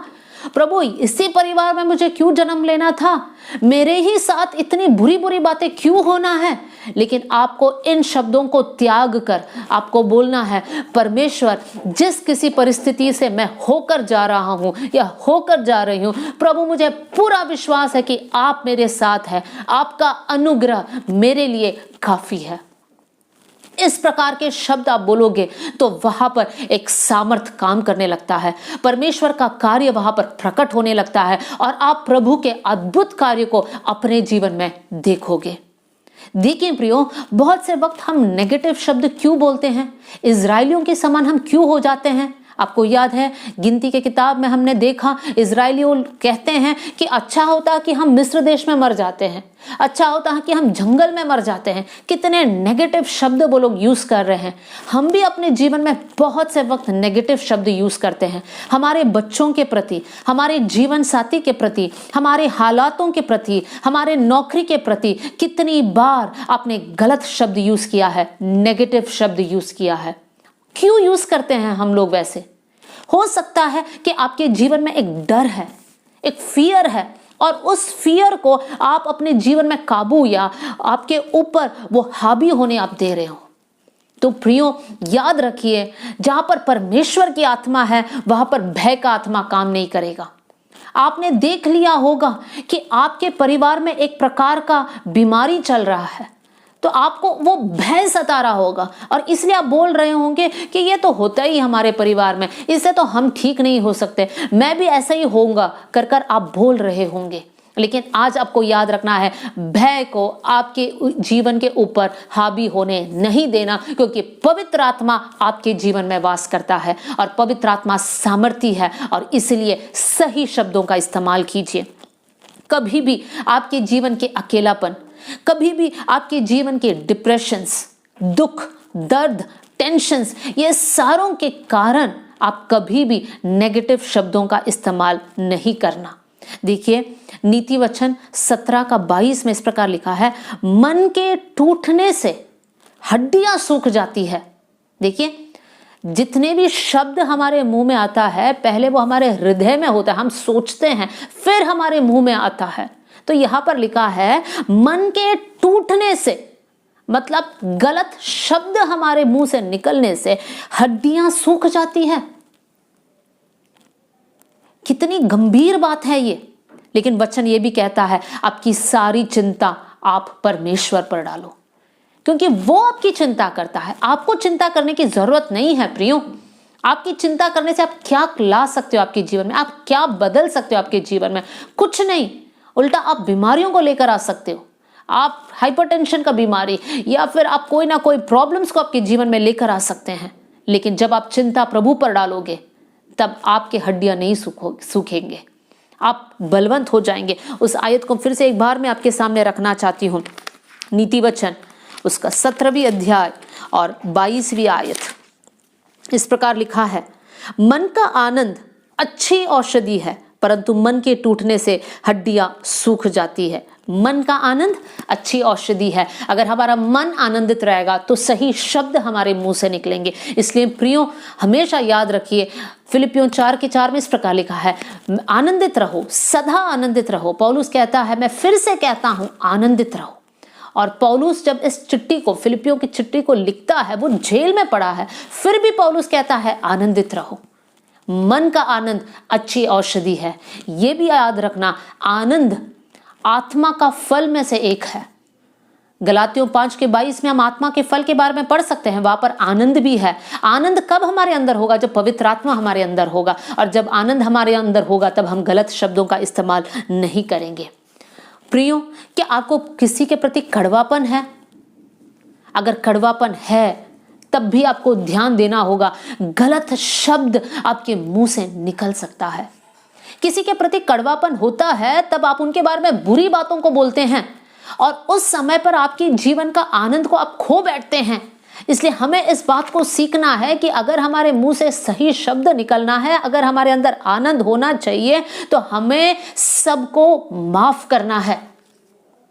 प्रभु इसी परिवार में मुझे क्यों जन्म लेना था, मेरे ही साथ इतनी बुरी बुरी बातें क्यों होना है। लेकिन आपको इन शब्दों को त्याग कर आपको बोलना है, परमेश्वर जिस किसी परिस्थिति से मैं होकर जा रहा हूं या होकर जा रही हूं, प्रभु मुझे पूरा विश्वास है कि आप मेरे साथ हैं, आपका अनुग्रह मेरे लिए काफी है। इस प्रकार के शब्द आप बोलोगे तो वहां पर एक सामर्थ काम करने लगता है, परमेश्वर का कार्य वहां पर प्रकट होने लगता है और आप प्रभु के अद्भुत कार्य को अपने जीवन में देखोगे। देखिए प्रियो, बहुत से वक्त हम नेगेटिव शब्द क्यों बोलते हैं, इजरायलियों के समान हम क्यों हो जाते हैं। आपको याद है, गिनती के किताब में हमने देखा, इजरायलियों कहते हैं कि अच्छा होता कि हम मिस्र देश में मर जाते हैं, अच्छा होता है कि हम जंगल में मर जाते हैं। कितने नेगेटिव शब्द वो लोग यूज कर रहे हैं। हम भी अपने जीवन में बहुत से वक्त नेगेटिव शब्द यूज करते हैं, हमारे बच्चों के प्रति, हमारे जीवन साथी के प्रति, हमारे हालातों के प्रति, हमारे नौकरी के प्रति। कितनी बार आपने गलत शब्द यूज किया है, नेगेटिव शब्द यूज किया है। क्यों यूज करते हैं हम लोग वैसे? हो सकता है कि आपके जीवन में एक डर है, एक फियर है, और उस फियर को आप अपने जीवन में काबू या आपके ऊपर वो हावी होने आप दे रहे हो। तो प्रियो, याद रखिए, जहां पर परमेश्वर की आत्मा है वहां पर भय का आत्मा काम नहीं करेगा। आपने देख लिया होगा कि आपके परिवार में एक प्रकार का बीमारी चल रहा है, तो आपको वो भय सता रहा होगा और इसलिए आप बोल रहे होंगे कि ये तो होता ही हमारे परिवार में, इससे तो हम ठीक नहीं हो सकते, मैं भी ऐसा ही होऊंगा कर कर आप बोल रहे होंगे। लेकिन आज आपको याद रखना है, भय को आपके जीवन के ऊपर हावी होने नहीं देना, क्योंकि पवित्र आत्मा आपके जीवन में वास करता है और पवित्र आत्मा सामर्थी है, और इसलिए सही शब्दों का इस्तेमाल कीजिए। कभी भी आपके जीवन के अकेलापन, कभी भी आपके जीवन के डिप्रेशंस, दुख, दर्द, टेंशन्स, ये सारों के कारण आप कभी भी नेगेटिव शब्दों का इस्तेमाल नहीं करना। देखिए, नीति वचन 17:22 में इस प्रकार लिखा है, मन के टूटने से हड्डियां सूख जाती है। देखिए, जितने भी शब्द हमारे मुंह में आता है, पहले वो हमारे हृदय में होता है, हम सोचते हैं, फिर हमारे मुंह में आता है। तो यहां पर लिखा है, मन के टूटने से, मतलब गलत शब्द हमारे मुंह से निकलने से हड्डियां सूख जाती है। कितनी गंभीर बात है ये। लेकिन वचन ये भी कहता है, आपकी सारी चिंता आप परमेश्वर पर डालो, क्योंकि वो आपकी चिंता करता है। आपको चिंता करने की जरूरत नहीं है प्रियो। आपकी चिंता करने से आप क्या ला सकते हो आपके जीवन में, आप क्या बदल सकते हो आपके जीवन में? कुछ नहीं, उल्टा आप बीमारियों को लेकर आ सकते हो। आप हाइपरटेंशन का बीमारी या फिर आप कोई ना कोई प्रॉब्लम्स को आपके जीवन में लेकर आ सकते हैं। लेकिन जब आप चिंता प्रभु पर डालोगे, तब आपके हड्डियां नहीं सूखेंगे, आप बलवंत हो जाएंगे। उस आयत को फिर से एक बार मैं आपके सामने रखना चाहती हूँ। नीति वचन उसका 17वीं अध्याय और 22वीं आयत, इस प्रकार लिखा है, मन का आनंद अच्छी औषधि है, परंतु मन के टूटने से हड्डियां सूख जाती है। मन का आनंद अच्छी औषधि है। अगर हमारा मन आनंदित रहेगा तो सही शब्द हमारे मुंह से निकलेंगे। इसलिए प्रियो, हमेशा याद रखिए, फिलिपियों 4:4 में इस प्रकार लिखा है, आनंदित रहो, सदा आनंदित रहो। पौलुस कहता है, मैं फिर से कहता हूं, आनंदित रहो। और पौलुस जब इस चिट्ठी को, फिलिपियों की चिट्ठी को लिखता है, वो जेल में पड़ा है, फिर भी पौलुस कहता है आनंदित रहो। मन का आनंद अच्छी औषधि है। ये भी याद रखना, आनंद आत्मा का फल में से एक है। गलातियों 5:22 में हम आत्मा के फल के बारे में पढ़ सकते हैं। वहां पर आनंद भी है। आनंद कब हमारे अंदर होगा? जब पवित्र आत्मा हमारे अंदर होगा, और जब आनंद हमारे अंदर होगा तब हम गलत शब्दों का इस्तेमाल नहीं करेंगे। प्रियो, क्या आपको किसी के प्रति कड़वापन है? अगर कड़वापन है तब भी आपको ध्यान देना होगा, गलत शब्द आपके मुंह से निकल सकता है। किसी के प्रति कड़वापन होता है तब आप उनके बारे में बुरी बातों को बोलते हैं, और उस समय पर आपके जीवन का आनंद को आप खो बैठते हैं। इसलिए हमें इस बात को सीखना है कि अगर हमारे मुंह से सही शब्द निकलना है, अगर हमारे अंदर आनंद होना चाहिए, तो हमें सबको माफ करना है।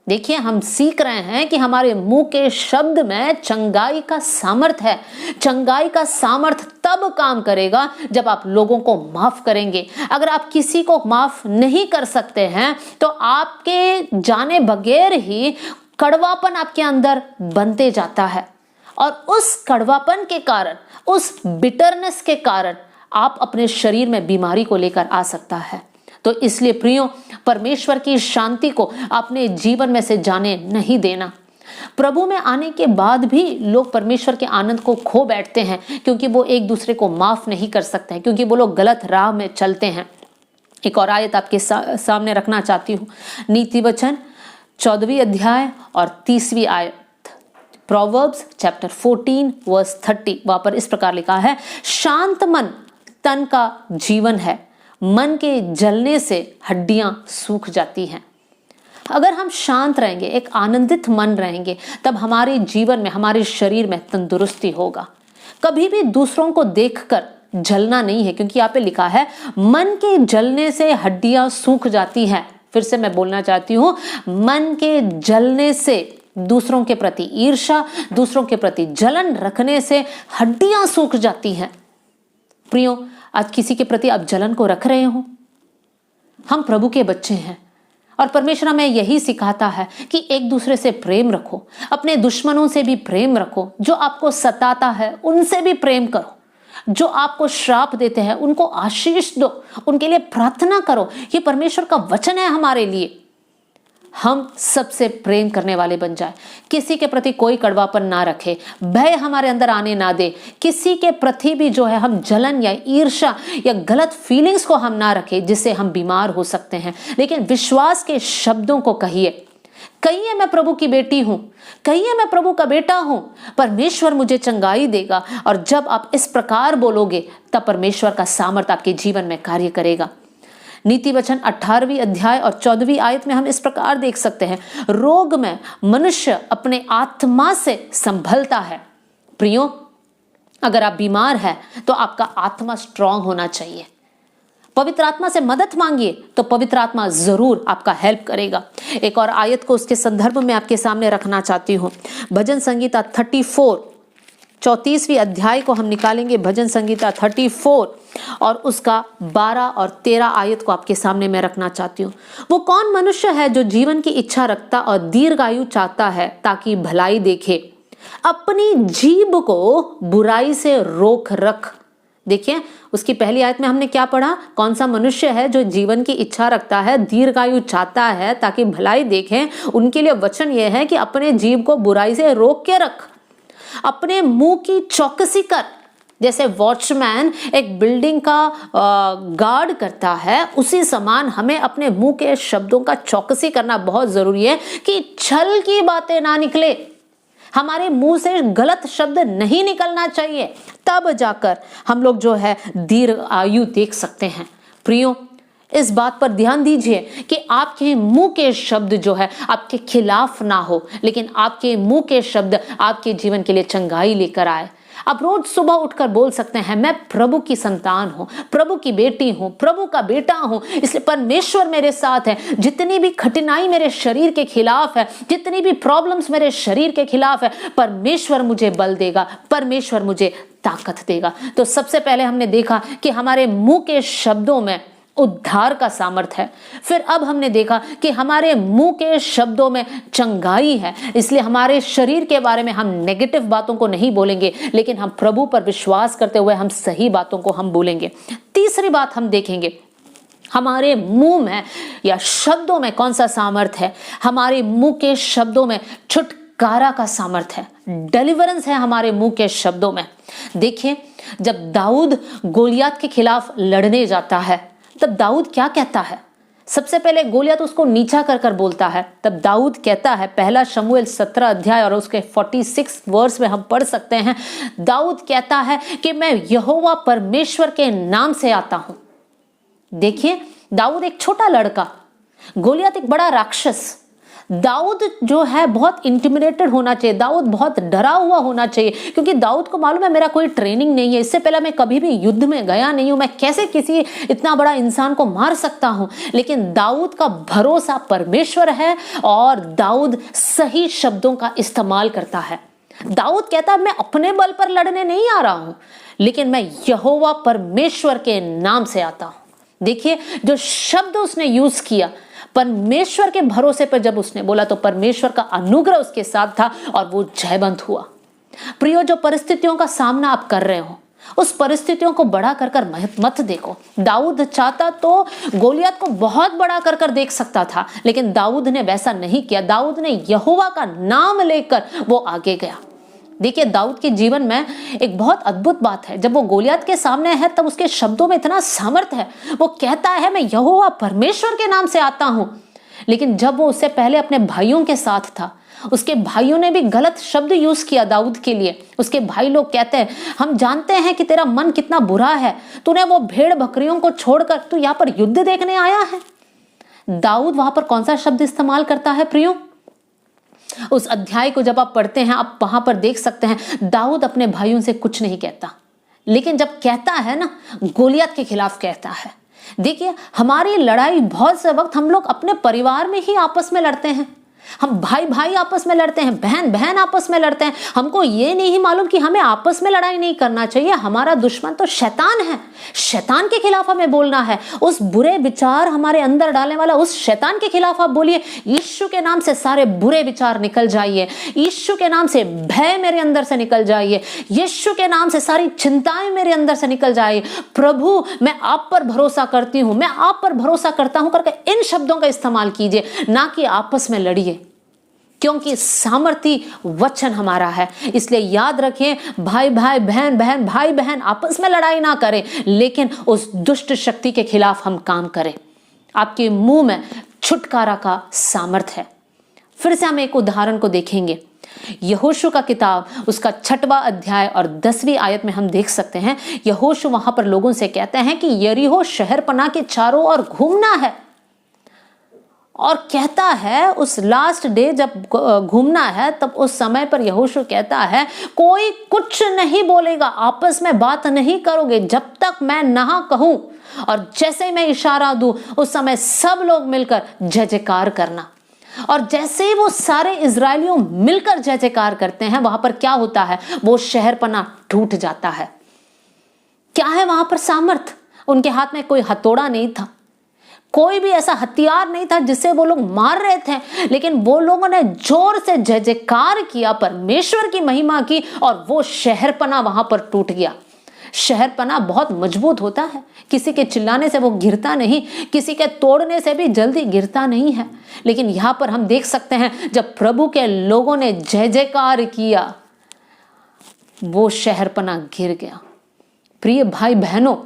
देखिए, हम सीख रहे हैं कि हमारे मुंह के शब्द में चंगाई का सामर्थ है। चंगाई का सामर्थ तब काम करेगा जब आप लोगों को माफ करेंगे। अगर आप किसी को माफ नहीं कर सकते हैं तो आपके जाने बगैर ही कड़वापन आपके अंदर बनते जाता है, और उस कड़वापन के कारण, उस बिटरनेस के कारण आप अपने शरीर में बीमारी को लेकर आ सकता है। तो इसलिए प्रियो, परमेश्वर की शांति को अपने जीवन में से जाने नहीं देना। प्रभु में आने के बाद भी लोग परमेश्वर के आनंद को खो बैठते हैं, क्योंकि वो एक दूसरे को माफ नहीं कर सकते हैं, क्योंकि वो लोग गलत राह में चलते हैं। एक और आयत आपके सामने रखना चाहती हूँ, नीति वचन 14वीं अध्याय और 30वीं आयत, प्रोवर्ब्स चैप्टर 14 वर्स 30। वहां पर इस प्रकार लिखा है, शांत मन तन का जीवन है, मन के जलने से हड्डियां सूख जाती हैं। अगर हम शांत रहेंगे, एक आनंदित मन रहेंगे, तब हमारे जीवन में, हमारे शरीर में तंदुरुस्ती होगा। कभी भी दूसरों को देखकर जलना नहीं है, क्योंकि यहाँ पे लिखा है मन के जलने से हड्डियां सूख जाती हैं। फिर से मैं बोलना चाहती हूं, मन के जलने से, दूसरों के प्रति ईर्ष्या, दूसरों के प्रति जलन रखने से हड्डियां सूख जाती हैं। प्रियो, आज किसी के प्रति आप जलन को रख रहे हो? हम प्रभु के बच्चे हैं, और परमेश्वर हमें यही सिखाता है कि एक दूसरे से प्रेम रखो, अपने दुश्मनों से भी प्रेम रखो, जो आपको सताता है उनसे भी प्रेम करो, जो आपको श्राप देते हैं उनको आशीष दो, उनके लिए प्रार्थना करो। ये परमेश्वर का वचन है हमारे लिए। हम सबसे प्रेम करने वाले बन जाए, किसी के प्रति कोई कड़वापन ना रखे, भय हमारे अंदर आने ना दे, किसी के प्रति भी जो है हम जलन या ईर्ष्या या गलत फीलिंग्स को हम ना रखें, जिससे हम बीमार हो सकते हैं। लेकिन विश्वास के शब्दों को कहिए मैं प्रभु की बेटी हूं, कहिए मैं प्रभु का बेटा हूं, परमेश्वर मुझे चंगाई देगा। और जब आप इस प्रकार बोलोगे तब परमेश्वर का सामर्थ आपके जीवन में कार्य करेगा। नीति वचन 18वीं अध्याय और 14वीं आयत में हम इस प्रकार देख सकते हैं, रोग में मनुष्य अपने आत्मा से संभलता है। प्रियो, अगर आप बीमार हैं तो आपका आत्मा स्ट्रांग होना चाहिए। पवित्र आत्मा से मदद मांगिए तो पवित्र आत्मा जरूर आपका हेल्प करेगा। एक और आयत को उसके संदर्भ में आपके सामने रखना चाहती हूँ, भजन संगीता 34 34वीं अध्याय को हम निकालेंगे। भजन संगीता 34 और उसका 12 और 13 आयत को आपके सामने मैं रखना चाहती हूँ। वो कौन मनुष्य है जो जीवन की इच्छा रखता और दीर्घायु चाहता है ताकि भलाई देखे, अपनी जीभ को बुराई से रोक रख। देखिए, उसकी पहली आयत में हमने क्या पढ़ा, कौन सा मनुष्य है जो जीवन की इच्छा रखता है, दीर्घायु चाहता है ताकि भलाई देखें। उनके लिए वचन यह है कि अपने जीभ को बुराई से रोक के रख, अपने मुंह की चौकसी कर। जैसे वॉचमैन एक बिल्डिंग का गार्ड करता है, उसी समान हमें अपने मुंह के शब्दों का चौकसी करना बहुत जरूरी है कि छल की बातें ना निकले। हमारे मुंह से गलत शब्द नहीं निकलना चाहिए, तब जाकर हम लोग जो है दीर्घ आयु देख सकते हैं। प्रियो, इस बात पर ध्यान दीजिए कि आपके मुंह के शब्द जो है आपके खिलाफ ना हो, लेकिन आपके मुंह के शब्द आपके जीवन के लिए चंगाई लेकर आए। आप रोज सुबह उठकर बोल सकते हैं, मैं प्रभु की संतान हूं, प्रभु की बेटी हूं, प्रभु का बेटा हूं, इसलिए परमेश्वर मेरे साथ है। जितनी भी कठिनाई मेरे शरीर के खिलाफ है, जितनी भी प्रॉब्लम्स मेरे शरीर के खिलाफ है, परमेश्वर मुझे बल देगा, परमेश्वर मुझे ताकत देगा। तो सबसे पहले हमने देखा कि हमारे मुंह के शब्दों में उद्धार का सामर्थ है। फिर अब हमने देखा कि हमारे मुंह के शब्दों में चंगाई है, इसलिए हमारे शरीर के बारे में हम नेगेटिव बातों को नहीं बोलेंगे, लेकिन हम प्रभु पर विश्वास करते हुए हम सही बातों को हम बोलेंगे। तीसरी बात हम देखेंगे, हमारे मुंह में या शब्दों में कौन सा सामर्थ है। हमारे मुंह के शब्दों में छुटकारा का सामर्थ है, डिलीवरेंस है हमारे मुंह के शब्दों में। देखिए, जब दाऊद गोलियत के खिलाफ लड़ने जाता है तब दाऊद क्या कहता है? सबसे पहले गोलियत उसको नीचा कर कर बोलता है। तब दाऊद कहता है, पहला शमूएल 17 अध्याय और उसके 46 वर्स में हम पढ़ सकते हैं, दाऊद कहता है कि मैं यहोवा परमेश्वर के नाम से आता हूं। देखिए, दाऊद एक छोटा लड़का, गोलियत एक बड़ा राक्षस। दाऊद जो है बहुत इंटिमिडेटेड होना चाहिए, दाऊद बहुत डरा हुआ होना चाहिए, क्योंकि दाऊद को मालूम है मेरा कोई ट्रेनिंग नहीं है, इससे पहले मैं कभी भी युद्ध में गया नहीं हूं, मैं कैसे किसी इतना बड़ा इंसान को मार सकता हूं। लेकिन दाऊद का भरोसा परमेश्वर है और दाऊद सही शब्दों का इस्तेमाल करता है। दाऊद कहता है, मैं अपने बल पर लड़ने नहीं आ रहा हूं, लेकिन मैं यहोवा परमेश्वर के नाम से आता हूं। देखिए, जो शब्द उसने यूज किया, परमेश्वर के भरोसे पर जब उसने बोला तो परमेश्वर का अनुग्रह उसके साथ था और वो जयवंत हुआ। प्रियो, जो परिस्थितियों का सामना आप कर रहे हो, उस परिस्थितियों को बड़ा कर कर मत देखो। दाऊद चाहता तो गोलियत को बहुत बड़ा कर कर देख सकता था, लेकिन दाऊद ने वैसा नहीं किया। दाऊद ने यहोवा का नाम लेकर वो आगे गया। देखिए, दाऊद के जीवन में एक बहुत अद्भुत बात है, जब वो गोलियत के सामने है तब उसके शब्दों में इतना सामर्थ्य है। वो कहता है, मैं यहोवा परमेश्वर के नाम से आता हूं। लेकिन जब वो उससे पहले अपने भाइयों के साथ था, उसके भाइयों ने भी गलत शब्द यूज किया दाऊद के लिए। उसके भाई लोग कहते हैं, हम जानते हैं कि तेरा मन कितना बुरा है, तूने वो भेड़ बकरियों को छोड़कर तू यहाँ पर युद्ध देखने आया है। दाऊद वहां पर कौन सा शब्द इस्तेमाल करता है प्रियो? उस अध्याय को जब आप पढ़ते हैं, आप वहां पर देख सकते हैं दाऊद अपने भाइयों से कुछ नहीं कहता, लेकिन जब कहता है ना, गोलियत के खिलाफ कहता है। देखिए, हमारी लड़ाई बहुत से वक्त हम लोग अपने परिवार में ही आपस में लड़ते हैं, हम भाई भाई आपस में लड़ते हैं, बहन बहन आपस में लड़ते हैं। हमको ये नहीं मालूम कि हमें आपस में लड़ाई नहीं करना चाहिए। हमारा दुश्मन तो शैतान है, शैतान के खिलाफ हमें बोलना है। उस बुरे विचार हमारे अंदर डालने वाला उस शैतान के खिलाफ आप बोलिए, यीशु के नाम से सारे बुरे विचार निकल जाइए, यीशु के नाम से भय मेरे अंदर से निकल जाइए, यीशु के नाम से सारी चिंताएं मेरे अंदर से निकल जाइए। प्रभु, मैं आप पर भरोसा करती हूं, मैं आप पर भरोसा करता हूं करके इन शब्दों का इस्तेमाल कीजिए, ना कि आपस में लड़िए, क्योंकि सामर्थी वचन हमारा है। इसलिए याद रखें, भाई भाई बहन बहन भाई बहन आपस में लड़ाई ना करें, लेकिन उस दुष्ट शक्ति के खिलाफ हम काम करें। आपके मुंह में छुटकारा का सामर्थ है। फिर से हम एक उदाहरण को देखेंगे। यहोशू का किताब, उसका 6वां अध्याय और 10वीं आयत में हम देख सकते हैं, यहोशू वहां पर लोगों से कहते हैं कि यरीहो शहर पनाह के चारों ओर घूमना है, और कहता है उस लास्ट डे जब घूमना है तब उस समय पर यहोशू कहता है, कोई कुछ नहीं बोलेगा, आपस में बात नहीं करोगे जब तक मैं ना कहूं, और जैसे ही मैं इशारा दूं उस समय सब लोग मिलकर जय जयकार करना। और जैसे ही वो सारे इजरायलियों मिलकर जय जयकार करते हैं, वहां पर क्या होता है, वो शहर पनाह टूट जाता है। क्या है वहां पर सामर्थ? उनके हाथ में कोई हथौड़ा नहीं था, कोई भी ऐसा हथियार नहीं था जिससे वो लोग मार रहे थे, लेकिन वो लोगों ने जोर से जय जयकार किया, परमेश्वर की महिमा की, और वो शहर पनाह वहां पर टूट गया। शहर पनाह बहुत मजबूत होता है, किसी के चिल्लाने से वो गिरता नहीं, किसी के तोड़ने से भी जल्दी गिरता नहीं है। लेकिन यहां पर हम देख सकते हैं, जब प्रभु के लोगों ने जय जयकार किया, वो शहर पनाह गिर गया। प्रिय भाई बहनों,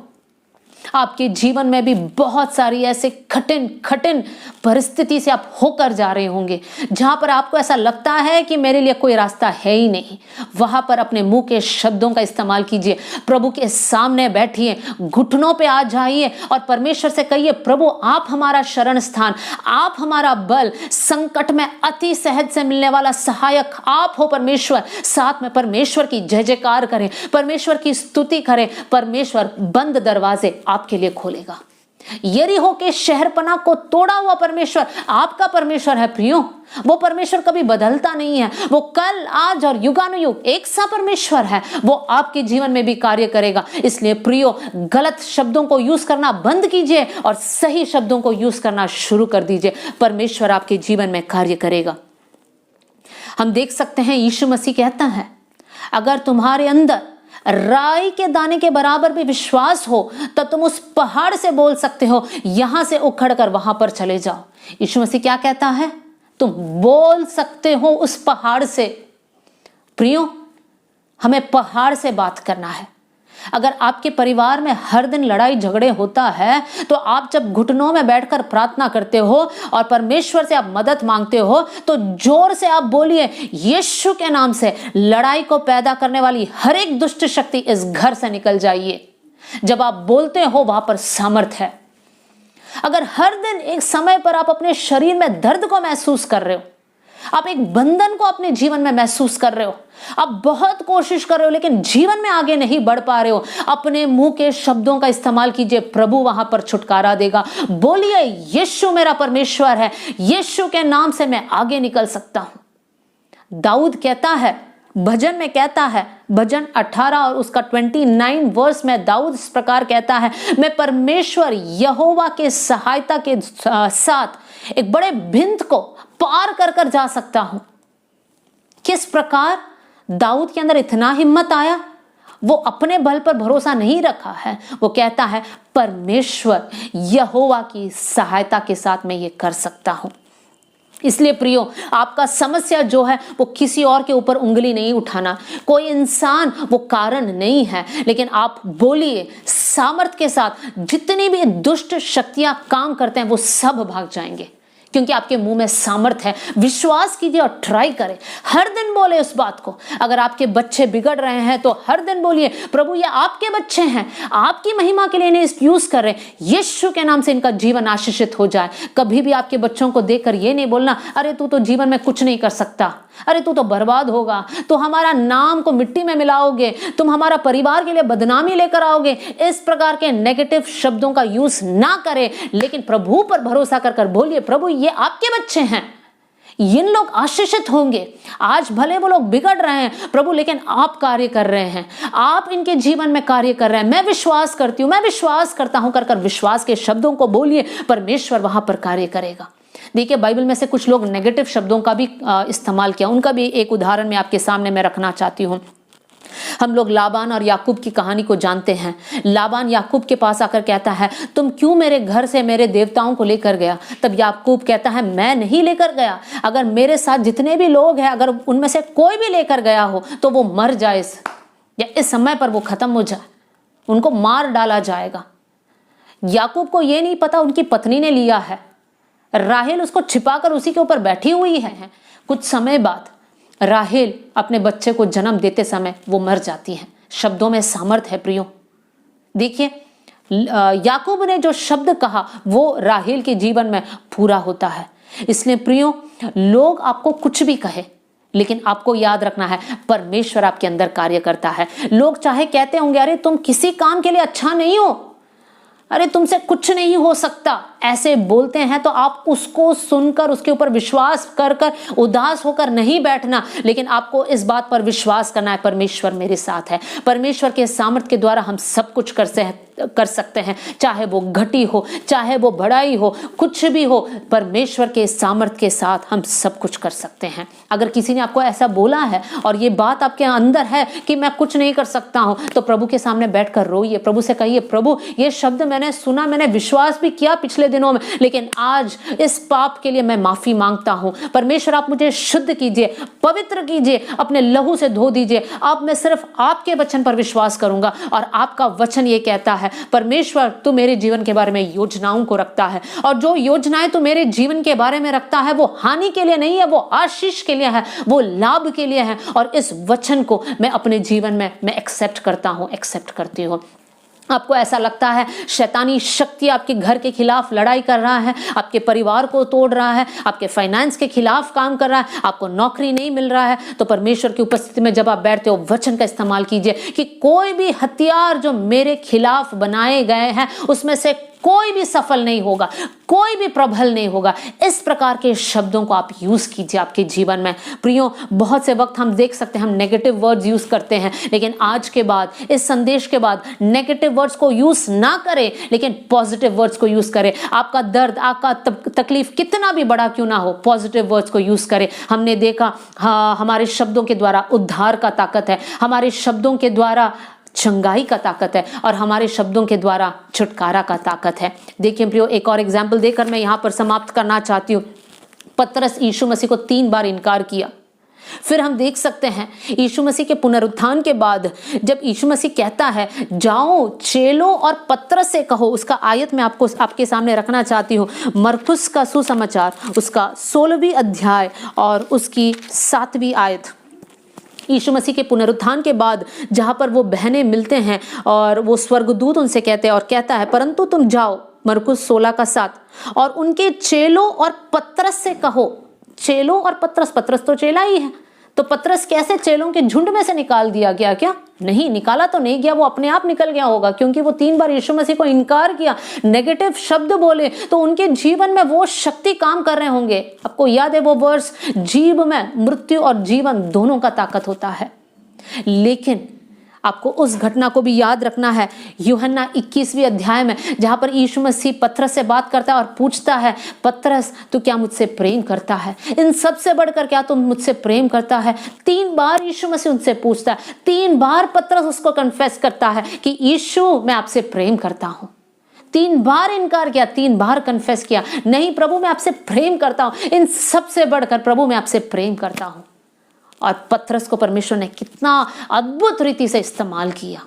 आपके जीवन में भी बहुत सारी ऐसे कठिन परिस्थिति से आप होकर जा रहे होंगे, जहां पर आपको ऐसा लगता है कि मेरे लिए कोई रास्ता है ही नहीं। वहां पर अपने मुंह के शब्दों का इस्तेमाल कीजिए, प्रभु के सामने बैठिए, घुटनों पे आ जाइए और परमेश्वर से कहिए, प्रभु आप हमारा शरण स्थान, आप हमारा बल, संकट में अति सहज से मिलने वाला सहायक आप हो परमेश्वर। साथ में परमेश्वर की जय जयकार करें, परमेश्वर की स्तुति करें। परमेश्वर बंद दरवाजे आपके लिए खोलेगा। यरीहो के शहर पनाह को तोड़ा हुआ परमेश्वर आपका परमेश्वर है प्रियो। वो परमेश्वर कभी बदलता नहीं है, वो कल आज और युगानुयुग एक सा परमेश्वर है। वो आपके जीवन में भी कार्य करेगा। इसलिए प्रियो, गलत शब्दों को यूज करना बंद कीजिए और सही शब्दों को यूज करना शुरू कर दीजिए। परमेश्वर आपके जीवन में कार्य करेगा। हम देख सकते हैं यीशु मसीह कहता है, अगर तुम्हारे अंदर राई के दाने के बराबर भी विश्वास हो तब तुम उस पहाड़ से बोल सकते हो, यहां से उखड़ कर वहां पर चले जाओ। यीशु मसीह क्या कहता है? तुम बोल सकते हो उस पहाड़ से। प्रियो, हमें पहाड़ से बात करना है। अगर आपके परिवार में हर दिन लड़ाई झगड़े होता है तो आप जब घुटनों में बैठकर प्रार्थना करते हो और परमेश्वर से आप मदद मांगते हो तो जोर से आप बोलिए, यीशु के नाम से लड़ाई को पैदा करने वाली हर एक दुष्ट शक्ति इस घर से निकल जाइए। जब आप बोलते हो वहां पर सामर्थ है। अगर हर दिन एक समय पर आप अपने शरीर में दर्द को महसूस कर रहे हो, आप एक बंधन को अपने जीवन में महसूस कर रहे हो, आप बहुत कोशिश कर रहे हो लेकिन जीवन में आगे नहीं बढ़ पा रहे हो, अपने मुंह के शब्दों का इस्तेमाल कीजिए, प्रभु वहां पर छुटकारा देगा। बोलिए, यीशु मेरा परमेश्वर है, यीशु के नाम से मैं आगे निकल सकता हूं। दाऊद कहता है, भजन में कहता है, भजन 18 और उसका 29 वर्स में दाऊद इस प्रकार कहता है, मैं परमेश्वर यहोवा के सहायता के साथ एक बड़े भिंत को पार कर कर जा सकता हूं। किस प्रकार दाऊद के अंदर इतना हिम्मत आया? वो अपने बल पर भरोसा नहीं रखा है, वो कहता है परमेश्वर यहोवा की सहायता के साथ मैं ये कर सकता हूं। इसलिए प्रियो, आपका समस्या जो है वो किसी और के ऊपर उंगली नहीं उठाना, कोई इंसान वो कारण नहीं है, लेकिन आप बोलिए सामर्थ के साथ, जितनी भी दुष्ट शक्तियां काम करते हैं वो सब भाग जाएंगे, क्योंकि आपके मुंह में सामर्थ है। विश्वास कीजिए और ट्राई करें, हर दिन बोले उस बात को। अगर आपके बच्चे बिगड़ रहे हैं तो हर दिन बोलिए, प्रभु ये आपके बच्चे हैं, आपकी महिमा के लिए इन्हें यूज कर रहे हैं, यीशु के नाम से इनका जीवन आशीषित हो जाए। कभी भी आपके बच्चों को देखकर ये नहीं बोलना, अरे तू तो जीवन में कुछ नहीं कर सकता, अरे तू तो बर्बाद होगा, तो हमारा नाम को मिट्टी में मिलाओगे, तुम हमारा परिवार के लिए बदनामी लेकर आओगे। इस प्रकार के नेगेटिव शब्दों का यूज ना करें, लेकिन प्रभु पर भरोसा कर कर बोलिए, प्रभु ये आपके बच्चे हैं, इन लोग आशीषित होंगे। आज भले वो लोग बिगड़ रहे हैं प्रभु, लेकिन आप कार्य कर रहे हैं, आप इनके जीवन में कार्य कर रहे हैं। मैं विश्वास करती हूं, मैं विश्वास करता हूं कर कर विश्वास के शब्दों को बोलिए, परमेश्वर वहां पर कार्य करेगा। देखिए, बाइबल में से कुछ लोग नेगेटिव शब्दों का भी इस्तेमाल किया, उनका भी एक उदाहरण मैं आपके सामने में रखना चाहती हूँ। हम लोग लाबान और याकूब की कहानी को जानते हैं। लाबान याकूब के पास आकर कहता है, तुम क्यों मेरे घर से मेरे देवताओं को लेकर गया? तब याकूब कहता है, मैं नहीं लेकर गया, अगर मेरे साथ जितने भी लोग हैं, अगर उनमें से कोई भी लेकर गया हो तो वो मर जाए, या इस समय पर वो खत्म हो जाए, उनको मार डाला जाएगा। याकूब को ये नहीं पता उनकी पत्नी ने लिया है, राहेल उसको छिपाकर उसी के ऊपर बैठी हुई है। कुछ समय बाद राहेल अपने बच्चे को जन्म देते समय वो मर जाती है। शब्दों में सामर्थ है प्रियो। देखिए, याकूब ने जो शब्द कहा वो राहेल के जीवन में पूरा होता है। इसलिए प्रियो, लोग आपको कुछ भी कहे, लेकिन आपको याद रखना है परमेश्वर आपके अंदर कार्य करता है। लोग चाहे कहते होंगे, अरे तुम किसी काम के लिए अच्छा नहीं हो, अरे तुमसे कुछ नहीं हो सकता, ऐसे बोलते हैं, तो आप उसको सुनकर उसके ऊपर विश्वास कर कर उदास होकर नहीं बैठना, लेकिन आपको इस बात पर विश्वास करना है, परमेश्वर मेरे साथ है। परमेश्वर के सामर्थ्य के द्वारा हम सब कुछ कर सकते हैं, चाहे वो घटी हो, चाहे वो बढ़ाई हो, कुछ भी हो, परमेश्वर के सामर्थ्य के साथ हम सब कुछ कर सकते हैं। अगर किसी ने आपको ऐसा बोला है और ये बात आपके अंदर है कि मैं कुछ नहीं कर सकता हूं, तो प्रभु के सामने बैठकर रोइए, प्रभु से कहिए, प्रभु ये शब्द मैंने सुना, मैंने विश्वास भी किया पिछले दिनों में, लेकिन आज इस पाप के लिए मैं माफी मांगता हूं। परमेश्वर आप मुझे शुद्ध कीजिए, पवित्र कीजिए, अपने लहू से धो दीजिए। अब मैं सिर्फ आपके वचन पर विश्वास करूंगा, और आपका वचन ये कहता है, परमेश्वर तू मेरे जीवन के बारे में योजनाओं को रखता है, और जो योजनाएं तू मेरे जीवन के बारे में रखता है वो हानि के लिए नहीं है, वो आशीष के लिए है, वो लाभ के लिए है। और इस वचन को मैं अपने जीवन में मैं एक्सेप्ट करता हूं, एक्सेप्ट करती हूं। आपको ऐसा लगता है शैतानी शक्ति आपके घर के खिलाफ लड़ाई कर रहा है, आपके परिवार को तोड़ रहा है, आपके फाइनेंस के खिलाफ काम कर रहा है, आपको नौकरी नहीं मिल रहा है, तो परमेश्वर की उपस्थिति में जब आप बैठते हो वचन का इस्तेमाल कीजिए कि कोई भी हथियार जो मेरे खिलाफ बनाए गए हैं उसमें से कोई भी सफल नहीं होगा, कोई भी प्रबल नहीं होगा। इस प्रकार के शब्दों को आप यूज कीजिए आपके जीवन में। प्रियो, बहुत से वक्त हम देख सकते हैं हम नेगेटिव वर्ड्स यूज करते हैं, लेकिन आज के बाद, इस संदेश के बाद नेगेटिव वर्ड्स को यूज ना करें, लेकिन पॉजिटिव वर्ड्स को यूज करें। आपका दर्द, आपका तकलीफ कितना भी बड़ा क्यों ना हो, पॉजिटिव वर्ड्स को यूज करें। हमने देखा, हमारे शब्दों के द्वारा उद्धार का ताकत है, हमारे शब्दों के द्वारा चंगाई का ताकत है, और हमारे शब्दों के द्वारा छुटकारा का ताकत है। देखिए प्रियो, एक और एग्जाम्पल देकर मैं यहाँ पर समाप्त करना चाहती हूँ। पतरस यीशु मसीह को 3 बार इनकार किया। फिर हम देख सकते हैं यीशु मसीह के पुनरुत्थान के बाद जब यीशु मसीह कहता है जाओ चेलों और पतरस से कहो, उसका आयत मैं आपके सामने रखना चाहती हूँ। मरकुस का सुसमाचार उसका 16वीं अध्याय और उसकी 7वीं आयत। यीशु मसीह के पुनरुत्थान के बाद जहाँ पर वो बहनें मिलते हैं और वो स्वर्गदूत उनसे कहते हैं और कहता है परंतु तुम जाओ, मरकुस 16 का 7, और उनके चेलों और पतरस से कहो। चेलों और पतरस तो चेला ही है, तो पतरस कैसे चेलों के झुंड में से निकाल दिया गया? क्या नहीं, निकाला तो नहीं गया, वो अपने आप निकल गया होगा, क्योंकि वो 3 बार यीशु मसीह को इनकार किया, नेगेटिव शब्द बोले, तो उनके जीवन में वो शक्ति काम कर रहे होंगे। आपको याद है वो वर्ष, जीव में मृत्यु और जीवन दोनों का ताकत होता है। लेकिन आपको उस घटना को भी याद रखना है, यूहन्ना 21वीं अध्याय में, जहां पर यीशु मसीह पतरस से बात करता है और पूछता है पतरस तू क्या मुझसे प्रेम करता है? इन सब से बढ़कर क्या तुम मुझसे प्रेम करता है? 3 बार यीशु मसीह उनसे पूछता है, 3 बार पतरस उसको कन्फेस करता है कि यीशु मैं आपसे प्रेम करता हूं। 3 बार इनकार किया, 3 बार कन्फेस किया, नहीं प्रभु मैं आपसे प्रेम करता हूं, इन सब से बढ़कर प्रभु मैं आपसे प्रेम करता हूं। और पतरस को परमेश्वर ने कितना अद्भुत रीति से इस्तेमाल किया।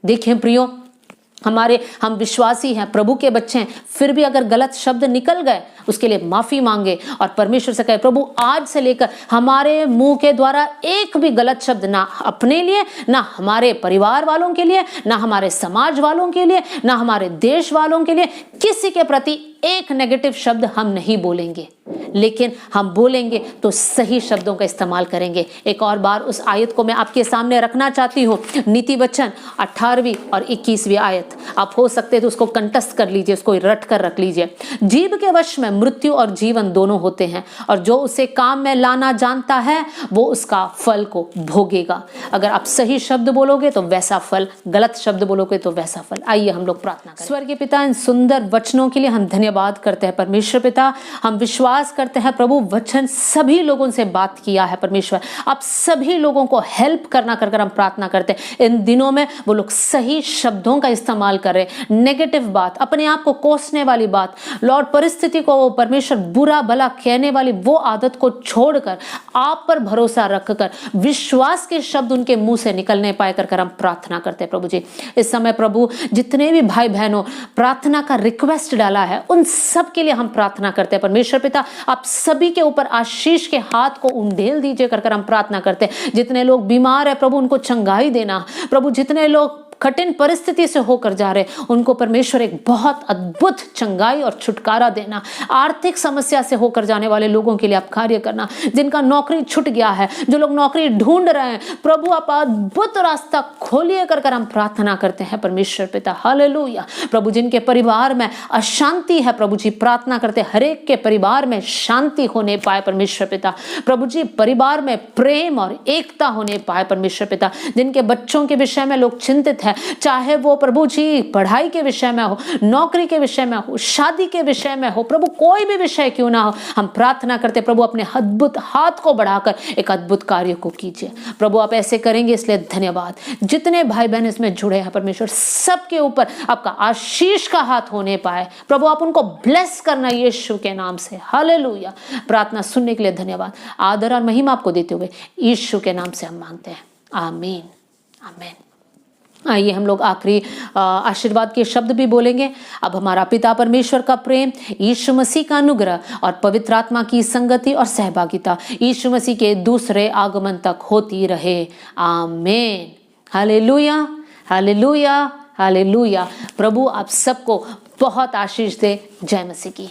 देखिए प्रियो, हम विश्वासी हैं, प्रभु के बच्चे हैं, फिर भी अगर गलत शब्द निकल गए उसके लिए माफी मांगे और परमेश्वर से कहे प्रभु आज से लेकर हमारे मुंह के द्वारा एक भी गलत शब्द ना अपने लिए, ना हमारे परिवार वालों के लिए, ना हमारे समाज वालों के लिए, ना हमारे देश वालों के लिए, किसी के प्रति एक नेगेटिव शब्द हम नहीं बोलेंगे, लेकिन हम बोलेंगे तो सही शब्दों का इस्तेमाल करेंगे। एक और बार उस आयत को मैं आपके सामने रखना चाहती हूँ, नीति वचन 18वीं और 21वीं आयत। आप हो सकते तो उसको कंठस्थ कर लीजिए, उसको रट कर रख लीजिए। जीव के वश में मृत्यु और जीवन दोनों होते हैं, और जो उसे काम में लाना जानता है वो उसका फल को भोगेगा। अगर आप सही शब्द बोलोगे तो वैसा फल, गलत शब्द बोलोगे तो वैसा फल। आइए हम लोग प्रार्थना करें। स्वर्गीय पिता, इन सुंदर वचनों के लिए हम धन्यवाद करते हैं परमेश्वर पिता। हम विश्वास करते हैं प्रभु वचन सभी लोगों से बात किया है परमेश्वर, आप सभी लोगों को हेल्प करना कर हम प्रार्थना करते हैं इन दिनों में वो लोग सही शब्दों का इस्तेमाल करें। नेगेटिव बात, अपने आप को कोसने वाली बात, लॉर्ड परिस्थिति को परमेश्वर बुरा भला कहने वाली वो आदत को छोड़कर आप पर भरोसा रखकर विश्वास के शब्द उनके मुंह से निकलने पाए कर हम प्रार्थना करते हैं प्रभु जी। इस समय प्रभु जितने भी भाई बहनों प्रार्थना का रिक्वेस्ट डाला है उन सब के लिए हम प्रार्थना करते हैं परमेश्वर पिता। आप सभी के ऊपर आशीष के हाथ को उंडेल दीजिए कर हम प्रार्थना करते हैं। जितने लोग बीमार है प्रभु उनको चंगाई देना प्रभु, जितने लोग कठिन परिस्थिति से होकर जा रहे उनको परमेश्वर एक बहुत अद्भुत चंगाई और छुटकारा देना। आर्थिक समस्या से होकर जाने वाले लोगों के लिए आप कार्य करना, जिनका नौकरी छूट गया है, जो लोग नौकरी ढूंढ रहे हैं प्रभु आप अद्भुत रास्ता खोलिए कर हम प्रार्थना करते हैं परमेश्वर पिता। हालेलुया प्रभु, जिनके परिवार में अशांति है प्रभु जी प्रार्थना करते हर एक के परिवार में शांति होने पाए परमेश्वर पिता। प्रभु जी परिवार में प्रेम और एकता होने पाए परमेश्वर पिता। जिनके बच्चों के विषय में लोग चिंतित है, चाहे वो प्रभु जी पढ़ाई के विषय में हो, नौकरी के विषय में हो, शादी के विषय में हो, प्रभु कोई भी विषय क्यों ना हो, हम प्रार्थना करते प्रभु अपने अद्भुत हाथ को बढ़ाकर एक अद्भुत कार्य को कीजिए प्रभु। आप ऐसे करेंगे इसलिए धन्यवाद। जितने भाई बहन इसमें जुड़े हैं परमेश्वर सबके ऊपर आपका आशीष का हाथ होने पाए प्रभु, आप उनको ब्लेस करना यीशु के नाम से। हालेलुया। प्रार्थना सुनने के लिए धन्यवाद। आदर और महिमा आपको देते हुए यीशु के नाम से हम मांगते हैं, आमीन आमीन। आइए हम लोग आखिरी आशीर्वाद के शब्द भी बोलेंगे। अब हमारा पिता परमेश्वर का प्रेम, यीशु मसीह का अनुग्रह और पवित्र आत्मा की संगति और सहभागिता यीशु मसीह के दूसरे आगमन तक होती रहे, आमीन। Hallelujah hallelujah hallelujah. प्रभु आप सबको बहुत आशीष दे। जय मसीह की।